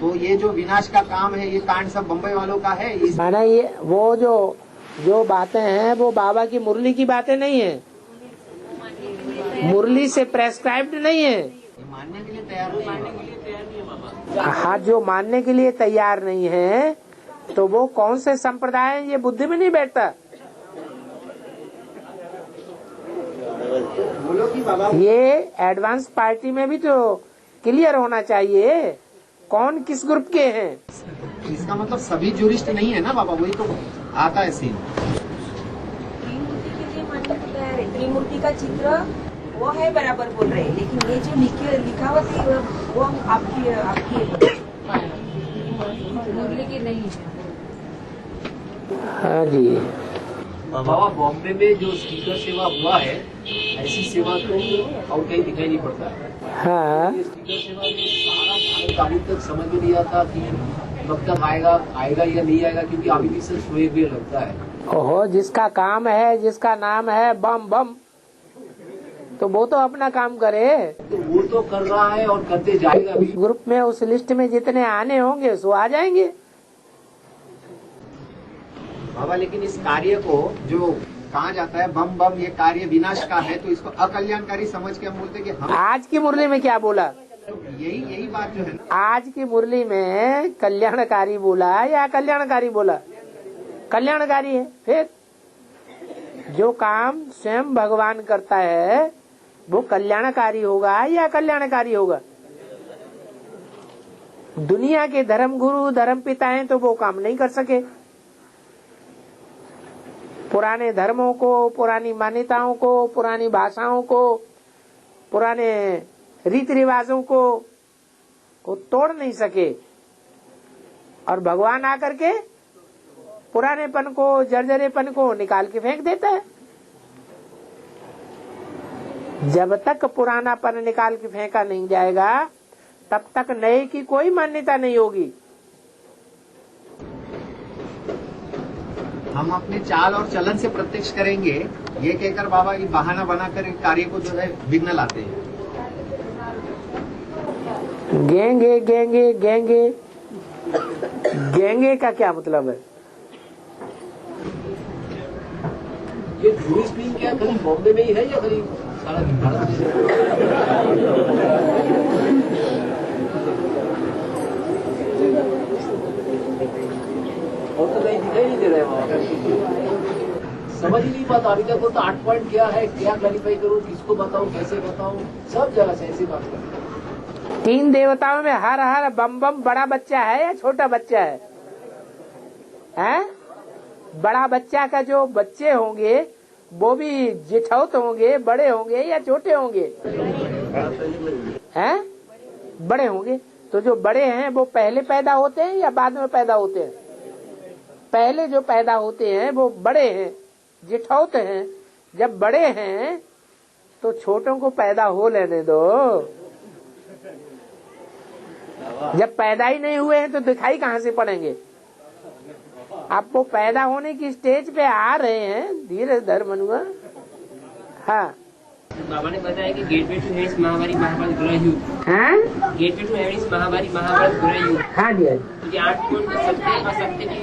तो ये जो विनाश का काम है, ये कांड सब बम्बई वालों का है। माना ये वो जो बातें हैं वो बाबा की मुरली की बातें नहीं है, मुरली से प्रेस्क्राइब्ड नहीं है। मानने के लिए तैयार नहीं है। हाँ, जो मानने के लिए तैयार नहीं है तो वो कौन से संप्रदाय है ये बुद्धि में नहीं बैठता। ये एडवांस पार्टी में भी तो क्लियर होना चाहिए कौन किस ग्रुप के हैं। इसका मतलब सभी ज्यूरिस्ट नहीं है ना बाबा, वही तो आता है सीन। त्रिमूर्ति के लिए मानने को तैयार है। त्रिमूर्ति का चित्र वो है बराबर बोल रहे हैं, लेकिन ये जो लिखावट है वो आपकी मुरली की नहीं है। हाँ जी बाबा, बॉम्बे में जो स्पीकर सेवा हुआ है ऐसी सेवा तो और कहीं दिखाई नहीं पड़ता है। हाँ, ये स्पीकर सेवा में सारा भारत अभी तक समझ में नहीं आता कि कब तक आएगा या नहीं आएगा, क्योंकि अभी भी सिर्फ सोए हुए लगता है। ओहो, जिसका काम है, जिसका नाम है बम बम, तो वो तो अपना काम करे। तो वो तो कर रहा है और करते जाएगा भी। ग्रुप में उस लिस्ट में जितने आने होंगे सो आ जाएंगे बाबा। लेकिन इस कार्य को जो कहा जाता है बम बम, ये कार्य विनाश का है, तो इसको अकल्याणकारी समझ के हम बोलते कि हम आज की मुरली में क्या बोला, यही बात जो है ना। आज की मुरली में कल्याणकारी बोला या कल्याणकारी बोला? कल्याणकारी है। फिर जो काम स्वयं भगवान करता है वो कल्याणकारी होगा या कल्याणकारी होगा? दुनिया के धर्म गुरु धर्म पिता हैं तो वो काम नहीं कर सके। पुराने धर्मों को, पुरानी मान्यताओं को, पुरानी भाषाओं को, पुराने रीति रिवाजों को तोड़ नहीं सके। और भगवान आकर के पुरानेपन को, जर्जरेपन को निकाल के फेंक देता है। जब तक पुरानापन निकाल के फेंका नहीं जाएगा तब तक नए की कोई मान्यता नहीं होगी। हम अपने चाल और चलन से प्रत्यक्ष करेंगे, ये कहकर बाबा की बहाना बनाकर कार्य को जो है विघ्न लाते हैं। गेंगे गेंगे गेंगे गेंगे का क्या मतलब है? ये ज्यूरिस्ट विंग क्या खाली बॉम्बे में ही है या खाली सारा भारत में? और तो कहीं दिखाई नहीं दे रहा है वहाँ। समझ ही नहीं पाता अभी तक। तो 8 पॉइंट क्या है, क्या क्लैरिफाई करूँ, किसको बताऊँ, कैसे बताऊँ, सब जगह से ऐसी बात करते। 3 देवताओं में हर हर बम बम बड़ा बच्चा है या छोटा बच्चा है? हैं? बड़ा बच्चा का जो बच्चे होंगे वो भी जिठौत होंगे, बड़े होंगे या छोटे होंगे? हैं? बड़े होंगे। तो जो बड़े हैं वो पहले पैदा होते हैं या बाद में पैदा होते हैं? पहले जो पैदा होते हैं वो बड़े हैं, जिठौत हैं। जब बड़े हैं तो छोटों को पैदा हो लेने दो। जब पैदा ही नहीं हुए हैं तो दिखाई कहाँ से पड़ेंगे? आप वो पैदा होने की स्टेज पे आ रहे हैं, धीरे धर मनुआ। हाँ, बाबा ने बताया कि गेटवे टू हेड्स महामारी महाभारत ग्रह युद्ध। हाँ गेटवे टू हेड्स महामारी महाभारत ग्रह युद्ध। हाँ जी तो ये 8 पॉइंट सत्य असत्य की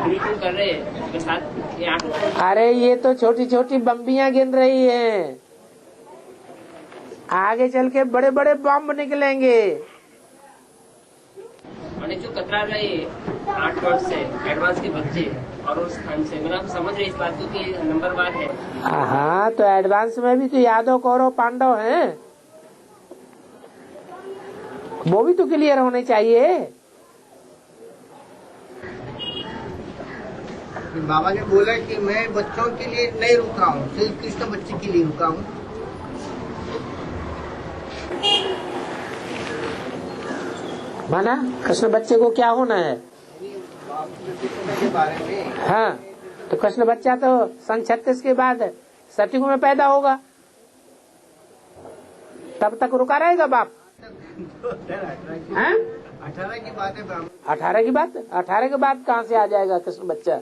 बिल्कुल कर रहे हैं उसके साथ ये 8 पॉइंट। अरे ये तो छोटी छोटी बम्बियां गिन रही हैं, आगे चल के बड़े बड़े बम निकलेंगे। मैंने जो कतरा रहे 8 पॉइंट से एडवांस के बच्चे और उस स्थान से मैंने आप समझ रहे इस बात को कि नंबर 1 है। हाँ तो एडवांस में भी तो यादव कौरव पांडव हैं, वो भी तो क्लियर होने चाहिए। बाबा ने बोला कि मैं बच्चों के लिए नहीं रुका हूँ, सिर्फ कृष्ण बच्चे के लिए रुका हूँ। माना कृष्ण बच्चे को क्या होना है के बारे में। हाँ तो कृष्ण बच्चा तो सन 36 के बाद सतयुग में पैदा होगा, तब तक रुका रहेगा बाप। 18 की बात है। 18 की बात, 18 के बाद कहाँ से आ जाएगा कृष्ण बच्चा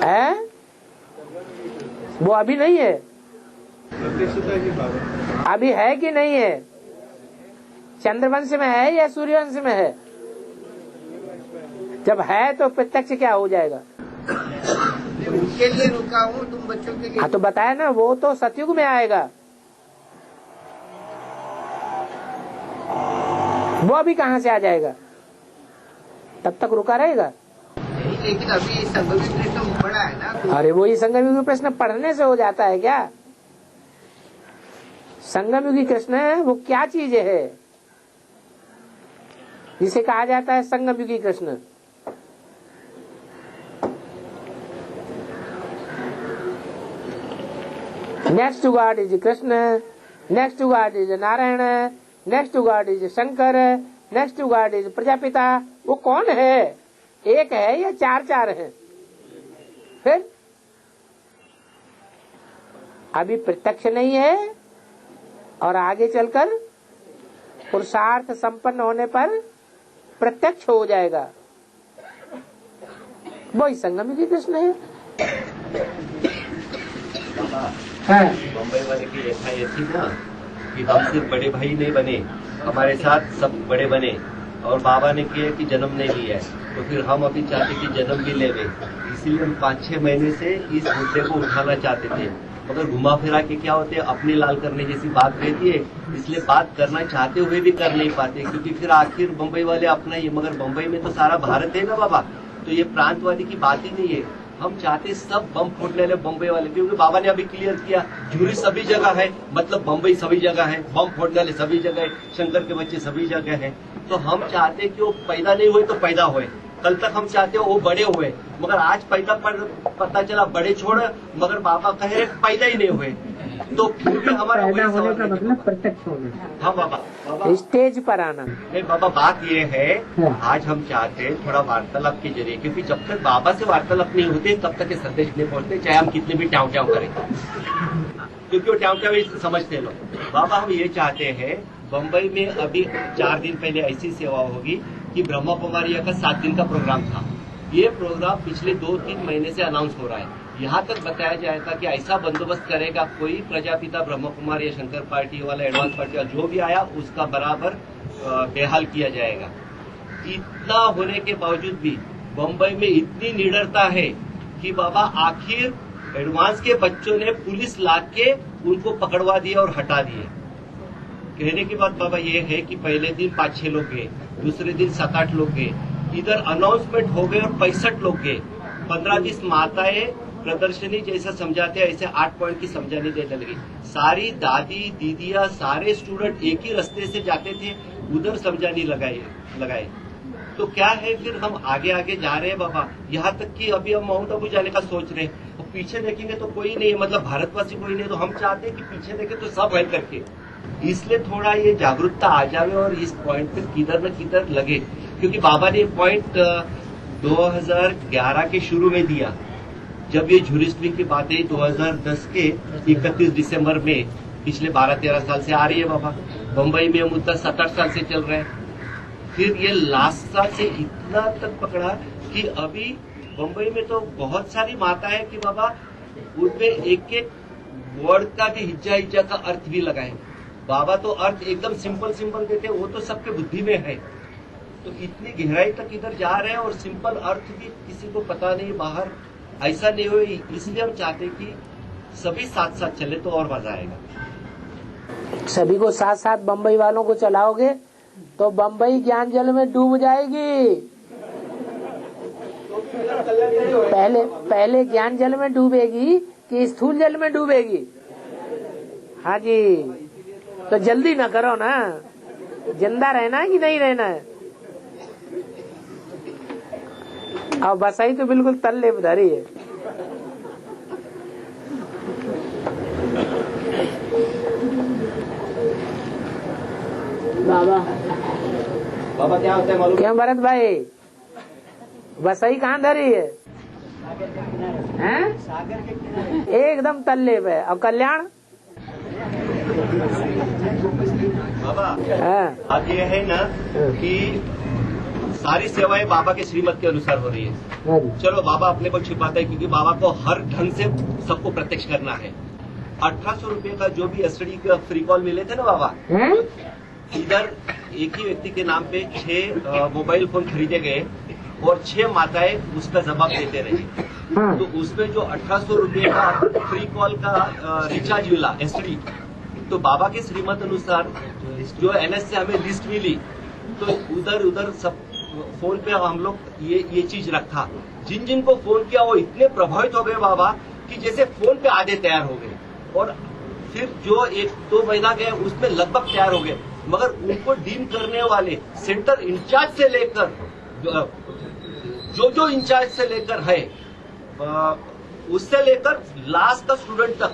है? वो अभी नहीं है, अभी है कि नहीं है? चंद्रवंश में है या सूर्यवंश में है? जब है तो प्रत्यक्ष क्या हो जाएगा? उनके लिए रुका हूँ, तुम बच्चों के लिए। हाँ तो बताया ना, वो तो सतयुग में आएगा, वो अभी कहाँ से आ जाएगा? तब तक रुका रहेगा। लेकिन अभी संगमी प्रश्न बड़ा है ना तो... अरे वही संगम युगी प्रश्न पढ़ने से हो जाता है क्या? संगम युगी कृष्ण वो क्या चीज है जिसे कहा जाता है संगम युगी Krishna? Next to God is Krishna, next to God is Narayan, next to God is Shankar, next to God is Prajapita. वो कौन है? एक है या चार है? फिर अभी प्रत्यक्ष नहीं है और आगे चलकर पुरुषार्थ संपन्न होने पर प्रत्यक्ष हो जाएगा। वही संगम युगी कृष्ण है। बम्बई वाले की रेखा ये थी ना कि हम सिर्फ बड़े भाई नहीं बने, हमारे साथ सब बड़े बने, और बाबा ने किया कि जन्म नहीं लिया है, तो फिर हम अभी चाहते कि जन्म भी ले लें। इसीलिए हम 5-6 महीने से इस मुद्दे को उठाना चाहते थे, मगर घुमा फिरा के क्या होते अपने लाल करने जैसी बात रहती है, इसलिए बात करना चाहते हुए भी कर नहीं पाते, क्योंकि फिर आखिर बम्बई वाले अपना ही, मगर बम्बई में तो सारा भारत है ना बाबा, तो ये प्रांतवादी की बात ही नहीं है। हम चाहते सब बम फोड़ने वाले बम्बई वाले, क्योंकि बाबा ने अभी क्लियर किया झूरी सभी जगह है, मतलब बम्बई सभी जगह है, बम फोड़ने वाले सभी जगह है, शंकर के बच्चे सभी जगह है। तो हम चाहते कि वो पैदा नहीं हुए तो पैदा हुए, कल तक हम चाहते हो वो बड़े हुए, मगर आज पता चला बड़े छोड़, मगर बाबा कह रहे पैदा ही नहीं हुए, तो फिर भी हमारा पैदा होने का मतलब प्रत्यक्ष होना। हाँ बाबा स्टेज पर आना नहीं बाबा, बात ये है आज हम चाहते हैं थोड़ा वार्तालाप के जरिए, क्योंकि जब तक बाबा से वार्तालाप नहीं होते तब तक ये संदेश नहीं पहुंचते, चाहे हम कितने भी ट्याव ट्याव करें, क्योंकि वो ट्याव ट्याव समझते लोग। बाबा हम ये चाहते हैं, बम्बई में अभी 4 दिन पहले ऐसी सेवा होगी कि ब्रह्मा कुमारिया का 7 दिन का प्रोग्राम था। ये प्रोग्राम पिछले 2-3 महीने से अनाउंस हो रहा है। यहाँ तक बताया जाएगा कि ऐसा बंदोबस्त करेगा कोई प्रजापिता ब्रह्मा कुमारी या शंकर पार्टी वाला एडवांस पार्टी वाला जो भी आया उसका बराबर बेहाल किया जाएगा। इतना होने के बावजूद भी बम्बई में इतनी निडरता है कि बाबा आखिर एडवांस के बच्चों ने पुलिस ला के उनको पकड़वा दिया और हटा दिए। कहने की बात बाबा ये है कि पहले दिन 5-6 लोग गए, दूसरे दिन 7-8 लोग गए, इधर अनाउंसमेंट हो गए और 65 लोग गए। 15-20 माताएं प्रदर्शनी जैसा समझाते हैं ऐसे 8 पॉइंट की समझाने देने लगी। सारी दादी दीदियां सारे स्टूडेंट एक ही रास्ते से जाते थे, उधर समझाने लगाए। तो क्या है फिर हम आगे आगे जा रहे हैं बाबा, यहाँ तक कि अभी हम माउंट आबू जाने का सोच रहे हैं, तो पीछे देखेंगे तो कोई नहीं है, मतलब भारतवासी कोई नहीं, तो हम चाहते हैं कि पीछे देखे तो सब हेल्प करके। इसलिए थोड़ा ये जागरूकता आ जावे और इस पॉइंट पे किधर न किधर लगे, क्योंकि बाबा ने पॉइंट 2011 के शुरू में दिया, जब ये ज्यूरिस्डिक्शन की बातें 2010 के 31 दिसंबर में पिछले 12-13 साल से आ रही है बाबा। बम्बई में मुद्दा 7-8 साल से चल रहा है, फिर ये लास्ट साल से इतना तक पकड़ा कि अभी बम्बई में तो बहुत सारी माता है कि बाबा उनमें एक वर्ड का भी हिज्जा का अर्थ भी लगाए। बाबा तो अर्थ एकदम सिंपल सिंपल देते, वो तो सबके बुद्धि में है, तो इतनी गहराई तक इधर जा रहे हैं और सिंपल अर्थ भी किसी को पता नहीं बाहर, ऐसा नहीं हो। इसलिए हम चाहते कि सभी साथ साथ चले तो और मजा आएगा। सभी को साथ साथ बम्बई वालों को चलाओगे तो बम्बई ज्ञान जल में डूब जाएगी। पहले ज्ञान जल में डूबेगी कि स्थूल जल में डूबेगी? हाँ जी, तो जल्दी न करो ना, जिंदा रहना है कि नहीं रहना है। और बसाई तो बिल्कुल तल्ले धरी है। बाबा क्या होता है मालूम? क्यों भरत भाई, बसाई कहाँ धरी है? हैं? सागर के किनारे एकदम तल्ले पे। और कल्याण बाबा हाँ। अब ये है ना कि सारी सेवाएं बाबा के श्रीमत के अनुसार हो रही है। चलो बाबा अपने को छिपाता है क्योंकि बाबा को हर ढंग से सबको प्रत्यक्ष करना है। 1800 रुपए का जो भी एसटीडी का फ्री कॉल मिले थे ना बाबा, इधर एक ही व्यक्ति के नाम पे 6 मोबाइल फोन खरीदे गए और 6 माताएं उसका जवाब देते रहे। तो उसमें जो 1800 रुपए का फ्री कॉल का रिचार्ज मिला एसटीडी, तो बाबा के श्रीमत अनुसार जो एनएस से हमें लिस्ट मिली, तो उधर सब फोन पे हम लोग ये चीज रखा। जिन जिन को फोन किया वो इतने प्रभावित हो गए बाबा कि जैसे फोन पे आधे तैयार हो गए, और फिर जो 1-2 महीना गए उसमें लगभग तैयार हो गए। मगर उनको डील करने वाले सेंटर इंचार्ज से लेकर जो इंचार्ज से लेकर है, उससे लेकर लास्ट का स्टूडेंट तक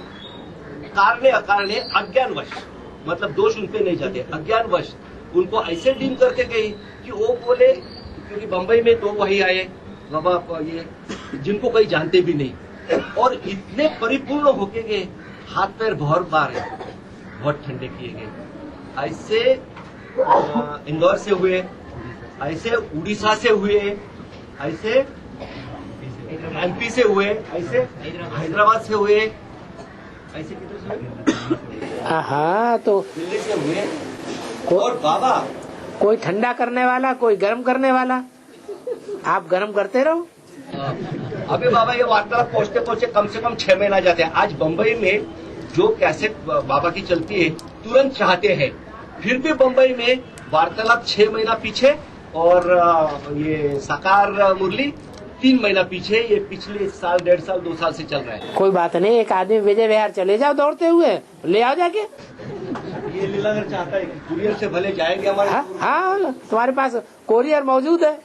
कारणे अकारणे अज्ञानवश, मतलब दोष उन पे नहीं जाते, अज्ञानवश उनको ऐसे डील करके गई कि वो बोले, क्योंकि बंबई में 2 वही आए बाबा ये जिनको कोई जानते भी नहीं, और इतने परिपूर्ण होके गए, हाथ पैर बहुत बार है, बहुत ठंडे किए गए। ऐसे इंदौर से हुए, ऐसे उड़ीसा से हुए, ऐसे एमपी से हुए, ऐसे हैदराबाद से हुए, ऐसे किधर से हुए? हाँ, तो दिल्ली से हुए। और बाबा कोई ठंडा करने वाला, कोई गर्म करने वाला, आप गर्म करते रहो। अभी बाबा ये वार्तालाप पहुंचते पहुंचते कम से कम 6 महीना जाते हैं। आज बंबई में जो कैसेट बाबा की चलती है तुरंत चाहते हैं, फिर भी बंबई में वार्तालाप 6 महीना पीछे, और ये साकार मुरली 3 महीना पीछे। ये पिछले साल 1.5 साल 2 साल से चल रहा है। कोई बात नहीं, एक आदमी विजय विहार चले जाओ दौड़ते हुए, ले आओ जाके। ये लीलाधर चाहता है कि कुरियर से भले जाएंगे हमारे। हाँ, तुम्हारे पास कोरियर मौजूद है।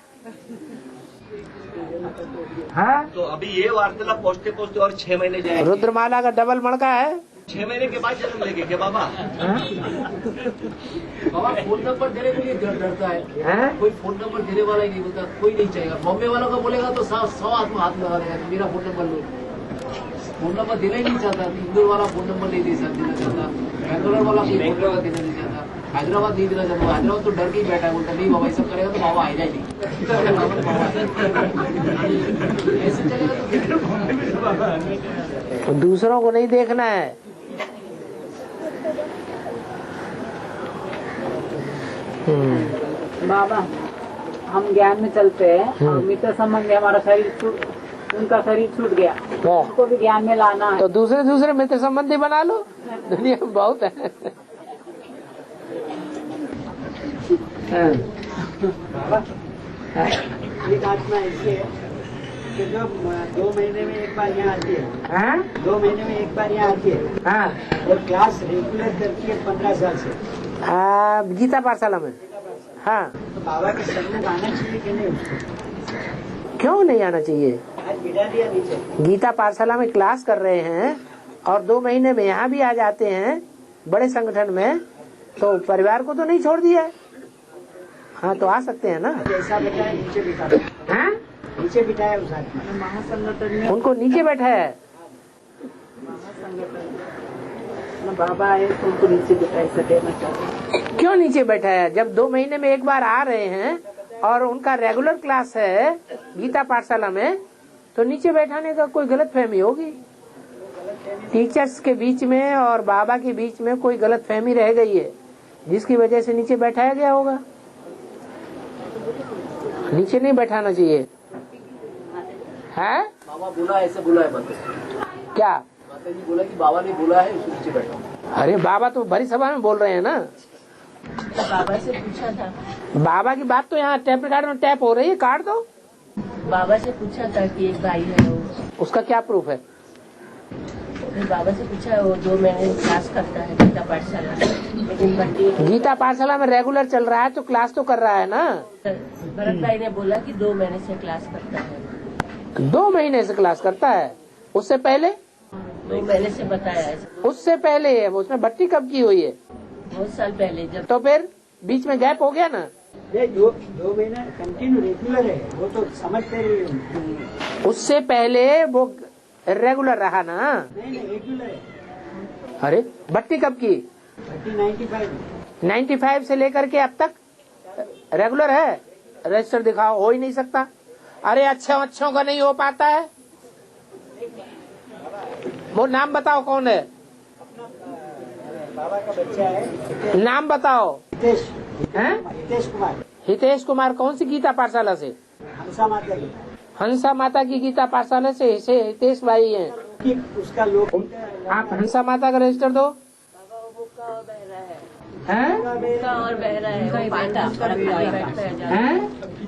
हाँ, तो अभी ये वार्तालाप पहुंचते पहुंचते और 6 महीने जाएंगे। रुद्रमाला का डबल मणका है। 6 महीने के बाद जन्म लेंगे क्या बाबा? बाबा फोन नंबर देने के लिए डरता है, कोई फोन नंबर देने वाला ही नहीं बोलता, कोई नहीं चाहेगा। बॉम्बे वालों का बोलेगा तो 100 आदमी हाथ लगा देगा कि मेरा फोन नंबर लो। फोन नंबर देना ही नहीं चाहता, इंदौर वाला फोन नंबर नहीं देना चाहता, बैंगलोर वाला फोन नंबर देना नहीं चाहता, हैदराबाद नहीं देना चाहता। हैदराबाद तो डर के ही बैठा है, बोलता नहीं बाबा ये सब करेगा तो बाबा आएगा ही नहीं। ऐसे चलेगा तो दूसरों को नहीं देखना है। बाबा हम ज्ञान में चलते हैं और मित्र संबंध हमारा शरीर उनका शरीर छूट गया, उनको भी ज्ञान में लाना है। तो दूसरे मित्र संबंधी बना लो, दुनिया में बहुत है। एक आत्मा ऐसी है कि जो 2 महीने में एक बार यहाँ आती है। 2 महीने में एक बार यहाँ आती है और क्लास रेगुलर करती है 15 साल से गीता पाठशाला में। हाँ, तो बाबा के सन्मुख आना चाहिए कि नहीं उसको? क्यों नहीं आना चाहिए? आज बिठा दिया नीचे। गीता पाठशाला में क्लास कर रहे हैं और 2 महीने में यहाँ भी आ जाते हैं बड़े संगठन में, तो परिवार को तो नहीं छोड़ दिया है। हाँ, तो आ सकते हैं ना। जैसा बिठाया नीचे बिठा, हाँ, नीचे बिठाया उस महासंगठन में उनको नीचे बैठाया। बाबा आए तो उनको नीचे बिठाए सके ना चाहते। क्यों नीचे बैठाया? जब 2 महीने में एक बार आ रहे हैं और उनका रेगुलर क्लास है गीता पाठशाला में, तो नीचे बैठाने का कोई गलत फहमी होगी। टीचर्स के बीच में और बाबा के बीच में कोई गलतफहमी रह गई है, जिसकी वजह से नीचे बैठाया गया होगा। नीचे नहीं बैठाना चाहिए है। बाबा बोला ऐसे बोला है बंदे क्या माता जी बोला कि बाबा ने बोला है नीचे बैठो। अरे बाबा तो भरी सभा में बोल रहे हैं ना। बाबा से पूछा था, बाबा की बात तो यहाँ टेप रिकॉर्डर में टैप हो रही है, काट दो। बाबा से पूछा था कि एक भाई है वो, उसका क्या प्रूफ है? फिर बाबा से पूछा, वो 2 महीने क्लास करता है गीता पाठशाला, लेकिन बट्टी गीता पाठशाला में रेगुलर चल रहा है तो क्लास तो कर रहा है ना। भरत भाई ने बोला कि 2 महीने से क्लास करता है। 2 महीने से क्लास करता है, उससे पहले 2 महीने से बताया है। उससे पहले है, उसने भट्टी कब की हुई है? बहुत साल पहले जब। तो फिर बीच में गैप हो गया ना। ये 2 महीना कंटिन्यू रेगुलर है, वो तो समझते रहे। उससे पहले वो रेगुलर रहा ना। नहीं रेगुलर है। अरे भट्टी कब की? भट्टी 95 से लेकर के अब तक रेगुलर है। रजिस्टर दिखाओ, हो ही नहीं सकता। अरे अच्छों का नहीं हो पाता है। वो नाम बताओ कौन है? बाबा का बच्चा है। नाम बताओ। हितेश हैं? हितेश कुमार। हितेश कुमार कौन सी गीता पाठशाला से? हंसा माता की। हंसा माता की गीता पाठशाला से हितेश भाई हैं। उसका लोग आप हंसा माता का रजिस्टर दो। मुक्का और बहरा है, हैं? मुक्का और बहरा है, वो पांडा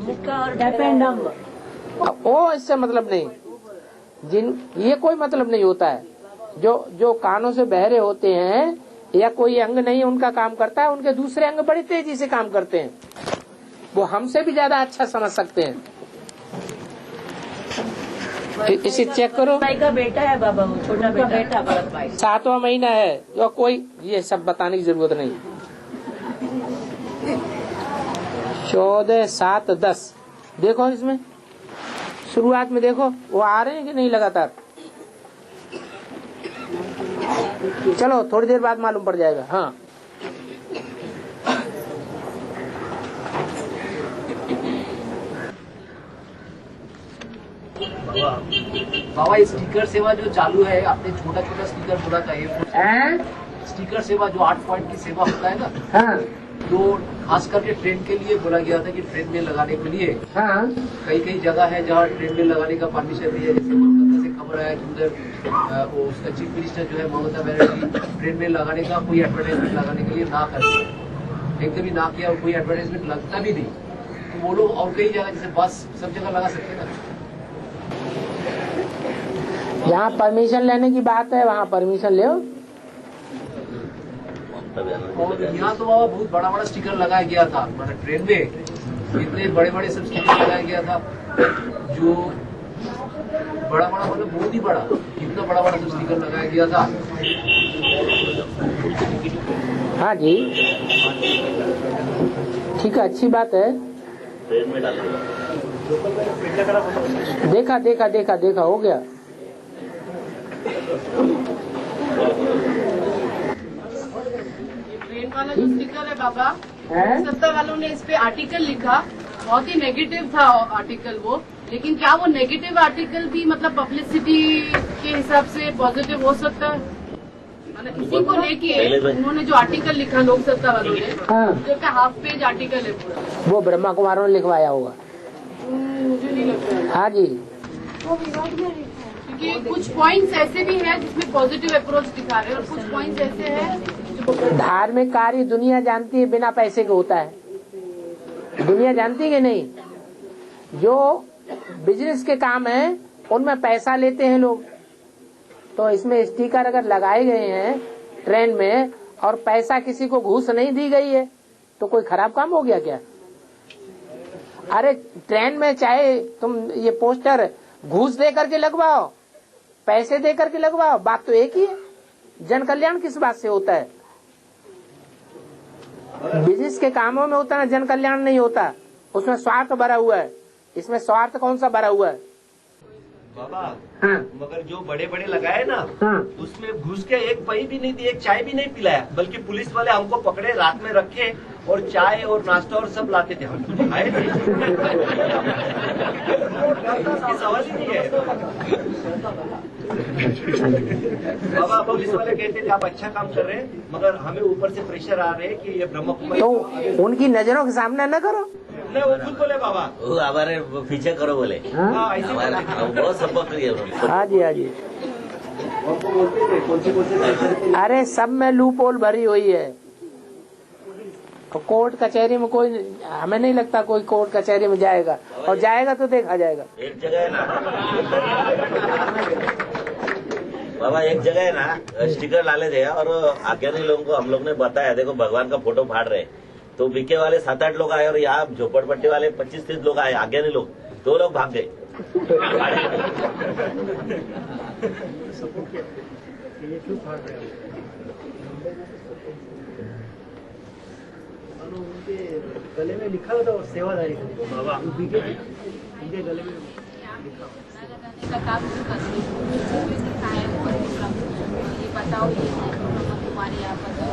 मुक्का और ओ इससे मतलब नहीं, ये कोई मतलब नहीं होता है। जो कानों से बहरे होते हैं या कोई अंग नहीं उनका काम करता है, उनके दूसरे अंग बड़ी तेजी से काम करते हैं, वो हमसे भी ज्यादा अच्छा समझ सकते हैं। इसे चेक करो। भाई का बेटा है बाबा, वो छोटा बेटा भरत भाई, 7वां महीना है। जो कोई ये सब बताने की जरूरत नहीं। 14, 7, 10 देखो, इसमें शुरुआत में देखो वो आ रहे हैं कि नहीं लगातार। चलो थोड़ी देर बाद मालूम पड़ जाएगा। हाँ बाबा ये स्टिकर सेवा जो चालू है, आपने छोटा स्टिकर बोला था, ये स्टिकर सेवा जो 8 पॉइंट की सेवा होता है ना, हाँ, जो खास करके ट्रेन के लिए बोला गया था कि ट्रेन में लगाने के लिए हाँ, कई जगह है जहाँ ट्रेन में लगाने का परमिशन दिया, जैसे कोलकाता से खबर है कि उधर वो उसका चीफ मिनिस्टर जो है ममता बनर्जी ट्रेन में लगाने का कोई एडवर्टाइजमेंट लगाने के लिए ना करते, एकदम ही ना किया और कोई एडवर्टाइजमेंट लगता भी नहीं। तो वो लोग और कई जगह जैसे बस सब जगह लगा सकते हैं ना। जहाँ परमिशन लेने की बात है वहाँ परमिशन ले। और यहाँ तो बाबा बहुत बड़ा स्टिकर लगाया गया था, मतलब ट्रेन में इतने बड़े सब स्टिकर लगाया गया था, जो बड़ा मतलब बहुत ही बड़ा, इतना बड़ा सब स्टिकर लगाया गया था। हाँ जी ठीक है, अच्छी बात है। ट्रेन में डालेगा। देखा हो गया। ट्रेन वाला जो स्टिकर है बाबा, सत्ता वालों ने इस पे आर्टिकल लिखा, बहुत ही नेगेटिव था आर्टिकल वो, लेकिन क्या वो नेगेटिव आर्टिकल भी मतलब पब्लिसिटी के हिसाब से पॉजिटिव हो सकता है? मतलब इसी को लेके उन्होंने जो आर्टिकल लिखा लोक सत्ता वालों ने, जो का हाफ पेज आर्टिकल है पूरा, वो ब्रह्मा कुमारों ने लिखवाया होगा। मुझे नहीं लगता है। हाँ जी, क्योंकि कुछ पॉइंट्स ऐसे भी हैं जिसमें पॉजिटिव अप्रोच दिखा रहे हैं और कुछ पॉइंट्स ऐसे हैं। धार्मिक कार्य दुनिया जानती है बिना पैसे के होता है, दुनिया जानती है कि नहीं? जो बिजनेस के काम है उनमें पैसा लेते हैं लोग, तो इसमें स्टिकर अगर लगाए गए हैं ट्रेन में और पैसा किसी को घूस नहीं दी गई है तो कोई खराब काम हो गया क्या? अरे ट्रेन में चाहे तुम ये पोस्टर घूस दे करके लगवाओ, पैसे दे करके लगवाओ, बात तो एक ही है। जन कल्याण किस बात से होता है? बिजनेस के कामों में होता है, जन कल्याण नहीं होता, उसमें स्वार्थ भरा हुआ है। इसमें स्वार्थ कौन सा भरा हुआ है? बाबा हाँ। मगर जो बड़े लगाए ना, हाँ। उसमें घुस के एक पई भी नहीं दी, एक चाय भी नहीं पिलाया, बल्कि पुलिस वाले हमको पकड़े, रात में रखे और चाय और नाश्ता और सब लाते थे, हम कुछ खाए नहीं। इसकी सवाल ही नहीं है। बाबा पुलिस वाले कहते थे आप अच्छा काम कर रहे हैं, मगर हमें ऊपर से प्रेशर आ रहे हैं कि ये ब्रह्म कुमारी। तो उनकी नजरों के सामने न करो। नहीं, वो खुद बोले बाबा, वो हमारे पीछे करो बोले। हाँ, ऐसे बहुत सपोर्ट करिए उन्होंने। हाँ जी, हाँ जी। अरे सब में लूपोल भरी हुई है। कोर्ट कचहरी में कोई, हमें नहीं लगता कोई कोर्ट कचहरी में जाएगा, और जाएगा तो देखा जाएगा। एक जगह है ना बाबा, एक जगह है ना स्टिकर डाले थे और आगे नहीं लोगों को हम लोग ने बताया, देखो भगवान का फोटो फाड़ रहे, तो बीके वाले 7-8 लोग आए और यहाँ झोपड़पट्टी वाले 25-30 लोग आए, आगे नहीं लोग 2 लोग भाग गए। उनके गले में लिखा होता और सेवादारी बाबा उनके गले में लिखा का काम क्यों करते ये बताओ, ये तुम्हारे यहाँ बताओ,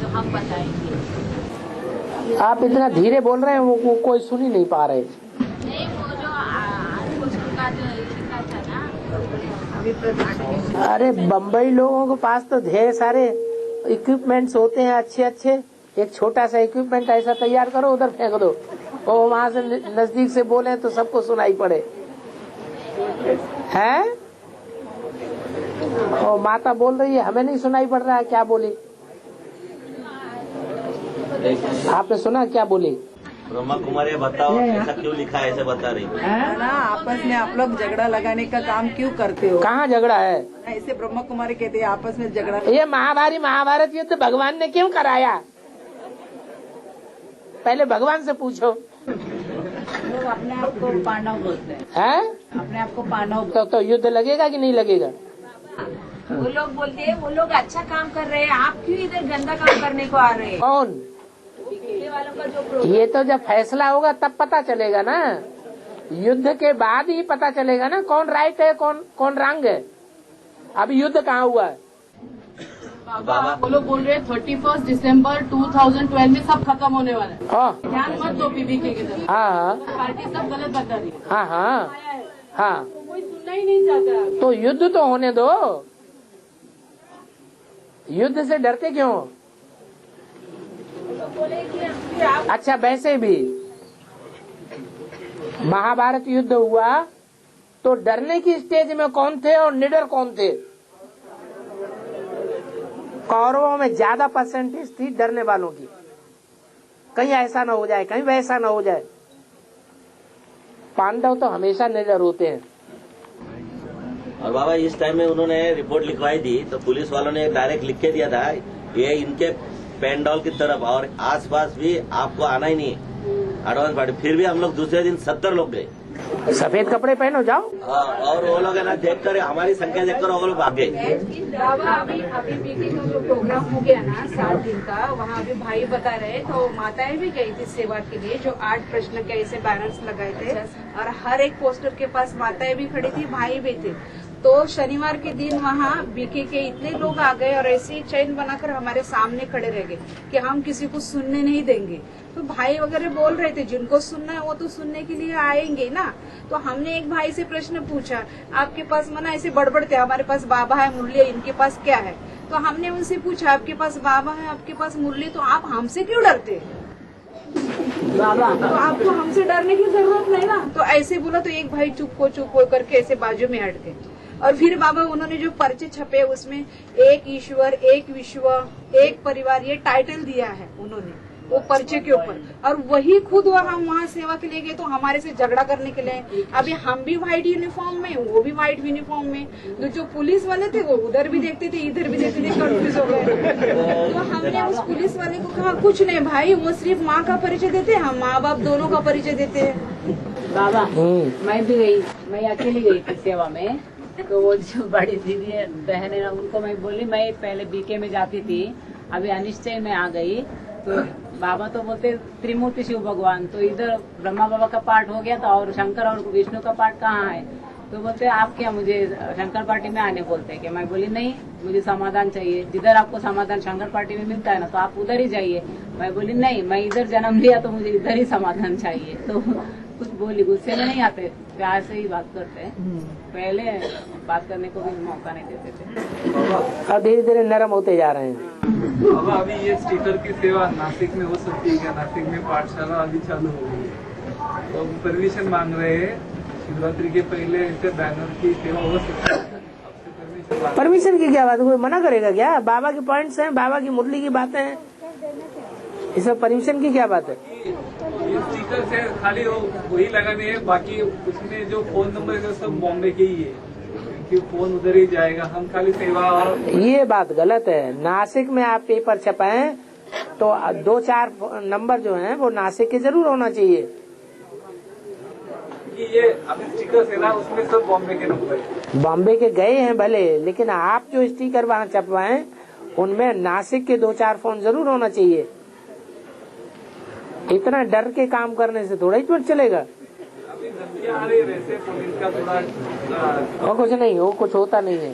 तो हम बताएंगे। आप इतना धीरे बोल रहे हैं, वो कोई सुन ही नहीं पा रहे। नहीं, वो जो का जो लिखा था ना। अरे बम्बई लोगों के पास तो ढेर सारे इक्विपमेंट्स होते हैं अच्छे अच्छे। एक छोटा सा इक्विपमेंट ऐसा तैयार करो, उधर फेंक दो, और वहाँ से नजदीक से बोले तो सबको सुनाई पड़े। हैं? और माता बोल रही है हमें नहीं सुनाई पड़ रहा है, क्या बोली? आपने सुना क्या बोली? ब्रह्मा कुमारी बताओ ऐसा क्यों लिखा है, ऐसे बता रही ना। आपस में आप लोग झगड़ा लगाने का काम क्यों करते हो? कहाँ झगड़ा है? ऐसे ब्रह्मा कुमारी कहते हैं आपस में झगड़ा। ये महाभारत युद्ध भगवान ने क्यों कराया? पहले भगवान से पूछो। लोग अपने आप को पांडव बोलते हैं, अपने आप को पांडव। तो युद्ध लगेगा कि नहीं लगेगा? वो लोग बोलते हैं वो लोग अच्छा काम कर रहे हैं, आप क्यों इधर गंदा काम करने को आ रहे हैं? कौन? वालों का जो ये तो जब फैसला होगा तब पता चलेगा ना। युद्ध के बाद ही पता चलेगा ना कौन राइट है, कौन रॉन्ग है। अभी युद्ध कहाँ हुआ है? बाबा वो लोग बोल रहे हैं 31 दिसंबर 2012 में सब खत्म होने वाला है। ध्यान मत दो पीबीके की तरफ। हाँ, पार्टी सब गलत बता रही है। हाँ हाँ हाँ, कोई सुनना ही नहीं चाहता। तो युद्ध तो होने दो। युद्ध से डरते क्यों? अच्छा, वैसे भी महाभारत युद्ध हुआ तो डरने की स्टेज में कौन थे और निडर कौन थे? कौरवों में ज्यादा परसेंटेज थी डरने वालों की, कहीं ऐसा न हो जाए, कहीं वैसा न हो जाए। पांडव तो हमेशा निडर होते हैं। और बाबा इस टाइम में उन्होंने रिपोर्ट लिखवाई थी तो पुलिस वालों ने डायरेक्ट लिख के दिया था ये इनके पेंडॉल की तरफ, और आसपास भी आपको आना ही नहीं है एडवांस पार्टी। फिर भी हम लोग दूसरे दिन 70 लोग गए। सफेद कपड़े पहनो जाओ। और वो लोग है ना देखकर हमारी संख्या देखकर वो लोग भाग गए। बाबा अभी बीके का जो प्रोग्राम हो गया ना 7 दिन का, वहाँ अभी भाई बता रहे तो माताएं भी गई थी सेवा के लिए, जो 8 प्रश्न के ऐसे बैनर्स लगाए थे और हर एक पोस्टर के पास माताएं भी खड़ी थी, भाई भी थे। तो शनिवार के दिन वहाँ बीके के इतने लोग आ गए और ऐसे ही चैन बनाकर हमारे सामने खड़े रह गए कि हम किसी को सुनने नहीं देंगे। तो भाई वगैरह बोल रहे थे जिनको सुनना है वो तो सुनने के लिए आएंगे ना। तो हमने एक भाई से प्रश्न पूछा, आपके पास मना ऐसे बड़बड़ते, हमारे पास बाबा है, मुरली है, इनके पास क्या है? तो हमने उनसे पूछा आपके पास बाबा है, आपके पास मुरली, तो आप हमसे क्यों डरते? बाबा तो आपको हमसे डरने की जरूरत नहीं ना। तो ऐसे बोला तो एक भाई चुप हो करके ऐसे बाजू में हट गए। और फिर बाबा उन्होंने जो पर्चे छपे उसमें एक ईश्वर, एक विश्व, एक परिवार, ये टाइटल दिया है उन्होंने वो पर्चे के ऊपर। और वही खुद हम वहाँ सेवा के लिए गए तो हमारे से झगड़ा करने के लिए। अभी हम भी व्हाइट यूनिफॉर्म में, वो भी व्हाइट यूनिफॉर्म में, तो जो पुलिस वाले थे वो उधर भी देखते थे इधर भी देखते थे, कंफ्यूज हो गए। तो हमने उस पुलिस वाले को कहा कुछ नहीं भाई, वो सिर्फ माँ का परिचय देते, हम माँ बाप दोनों का परिचय देते हैं। बाबा मैं भी गई, मैं अकेली गई थी सेवा में। तो वो जो बड़ी दीदी बहन है ना, उनको मैं बोली मैं पहले बीके में जाती थी, अभी अनिश्चय में आ गई। तो बाबा तो बोलते त्रिमूर्ति शिव भगवान, तो इधर ब्रह्मा बाबा का पाठ हो गया था और शंकर और विष्णु का पाठ कहाँ है? तो बोलते आप क्या मुझे शंकर पार्टी में आने बोलते हैं क्या? मैं बोली नहीं, मुझे समाधान चाहिए, जिधर आपको समाधान शंकर पार्टी में मिलता है ना तो आप उधर ही जाइए। मैं बोली नहीं, मैं इधर जन्म लिया तो मुझे इधर ही समाधान चाहिए। तो कुछ बोली, गुस्से में नहीं आते, प्यार से ही बात करते हैं। पहले बात करने को भी मौका नहीं देते थे। अब धीरे धीरे नरम होते जा रहे हैं। अब अभी ये स्टिकर की सेवा नासिक में हो सकती है क्या? नासिक में पाठशाला अभी चालू हो गई है, तो परमिशन मांग रहे हैं, शिवरात्रि के पहले ऐसे बैनर की सेवा हो सकती है? परमिशन की क्या बात, कोई मना करेगा क्या? बाबा के पॉइंट्स हैं, बाबा की मुरली की बातें हैं, इसमें परमिशन की क्या बात है? ये स्टिकर से खाली वही लगाने हैं, बाकी उसमें जो फोन नंबर है सब बॉम्बे के ही है, क्योंकि फोन उधर ही जाएगा। हम खाली सेवा और ये बात गलत है। नासिक में आप पेपर छपाएं तो 2-4 नंबर जो हैं वो नासिक के जरूर होना चाहिए। ये अभी स्टिकर है ना, उसमें सब बॉम्बे के नंबर है। बॉम्बे के गए हैं भले, लेकिन आप जो स्टिकर वहाँ छपवाएं उनमें नासिक के 2-4 फोन जरूर होना चाहिए। इतना डर के काम करने से थोड़ा ही चलेगा। आ रही वैसे पुलिस का थोड़ा और कुछ नहीं, वो कुछ होता नहीं है।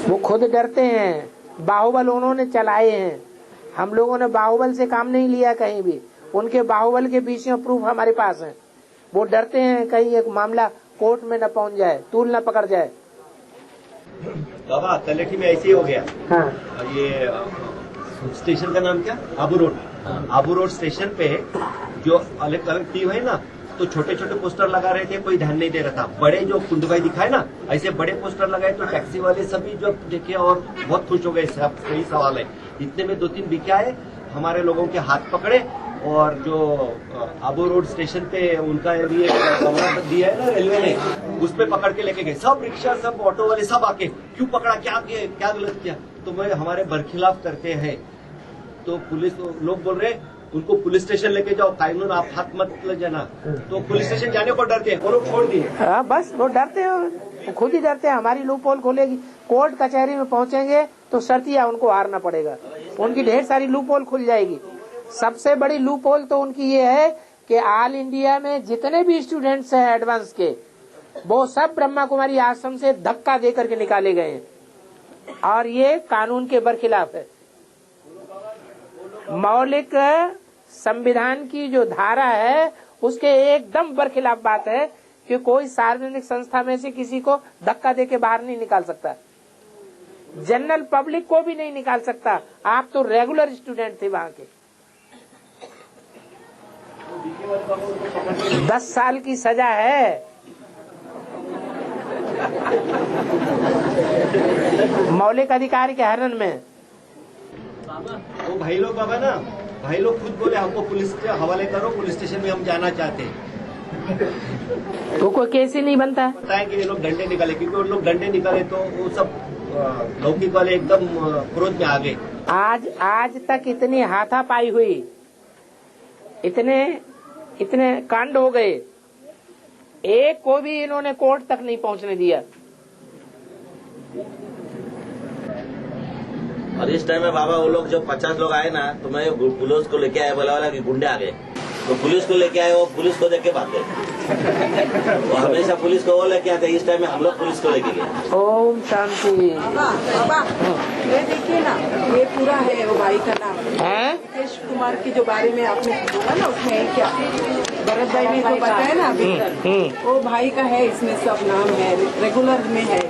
वो खुद डरते हैं। बाहुबल उन्होंने चलाए हैं, हम लोगों ने बाहुबल से काम नहीं लिया कहीं भी। उनके बाहुबल के पीछे प्रूफ हमारे पास है। वो डरते हैं कहीं एक मामला कोर्ट में न पहुंच जाए, तूल न पकड़ जाए। बाबा तलेठी में ऐसे ही हो गया। हाँ। ये स्टेशन का नाम क्या? Abu road. Abu road station पे जो अलग अलग टीम है ना, तो छोटे छोटे पोस्टर लगा रहे थे, कोई ध्यान नहीं दे रहा था। बड़े जो कुंडभाई दिखाए ना, ऐसे बड़े पोस्टर लगाए तो टैक्सी वाले सभी जो देखे और बहुत खुश हो गए। सब यही सवाल है। इतने में 2-3 बिके आए, हमारे लोगों के हाथ पकड़े और जो आबू रोड स्टेशन पे उनका भी कमरा दिया है ना रेलवे ने, उस पे पकड़ के लेके गए। सब रिक्शा, सब ऑटो वाले सब आके क्यों पकड़ा, क्या गलत किया? तो मैं हमारे बरखिलाफ करते हैं। तो पुलिस लोग बोल रहे उनको पुलिस स्टेशन लेके जाओ, कानून आप हाथ मत ले जाना। तो पुलिस स्टेशन जाने को डरते हैं, वो लोग छोड़ दिए। बस वो डरते हैं, वो खुद ही डरते हैं। हमारी लूपहोल खोलेगी, कोर्ट कचहरी में पहुंचेंगे तो शर्तिया उनको हारना पड़ेगा। उनकी ढेर सारी लूपहोल खुल जाएगी। सबसे बड़ी लूपहोल तो उनकी ये है कि ऑल इंडिया में जितने भी स्टूडेंट्स हैं एडवांस के, वो सब ब्रह्मा कुमारी आश्रम से धक्का देकर के निकाले गए हैं, और ये कानून के बरखिलाफ है। मौलिक संविधान की जो धारा है उसके एकदम बरखिलाफ बात है कि कोई सार्वजनिक संस्था में से किसी को धक्का देके बाहर नहीं निकाल सकता, जनरल पब्लिक को भी नहीं निकाल सकता। आप तो रेगुलर स्टूडेंट थे वहाँ के। 10 साल की सजा है। मौलिक अधिकार के हनन में। वो भाई लोग बाबा ना, भाई लोग खुद बोले हमको पुलिस के हवाले करो, पुलिस स्टेशन में हम जाना चाहते हैं। तो कोई केस ही नहीं बनता है। बताया कि ये लोग डंडे निकाले, क्योंकि उन लोग डंडे निकाले तो वो सब लौकिक वाले एकदम क्रोध में आ गए। आज तक इतनी हाथापाई हुई, इतने कांड हो गए, एक को भी इन्होंने कोर्ट तक नहीं पहुंचने दिया। और इस टाइम में बाबा वो लोग जो 50 लोग आए ना, तो मैं पुलिस को लेके आया, बोला वाला कि गुंडे आ गए, तो पुलिस को लेके आए, वो पुलिस को देख के भागते। वो हमेशा पुलिस को वो लेके आते, इस टाइम में हम लोग पुलिस को लेके गए। ओम शांति। बाबा ये देखिए ना, ये पूरा है वो भाई का नाम है मुकेश कुमार की जो बारे में आपने बोला ना, उसमें है क्या भरत भाई ने जो बताया ना अभी, वो भाई का है, इसमें सब नाम है, रेगुलर में है।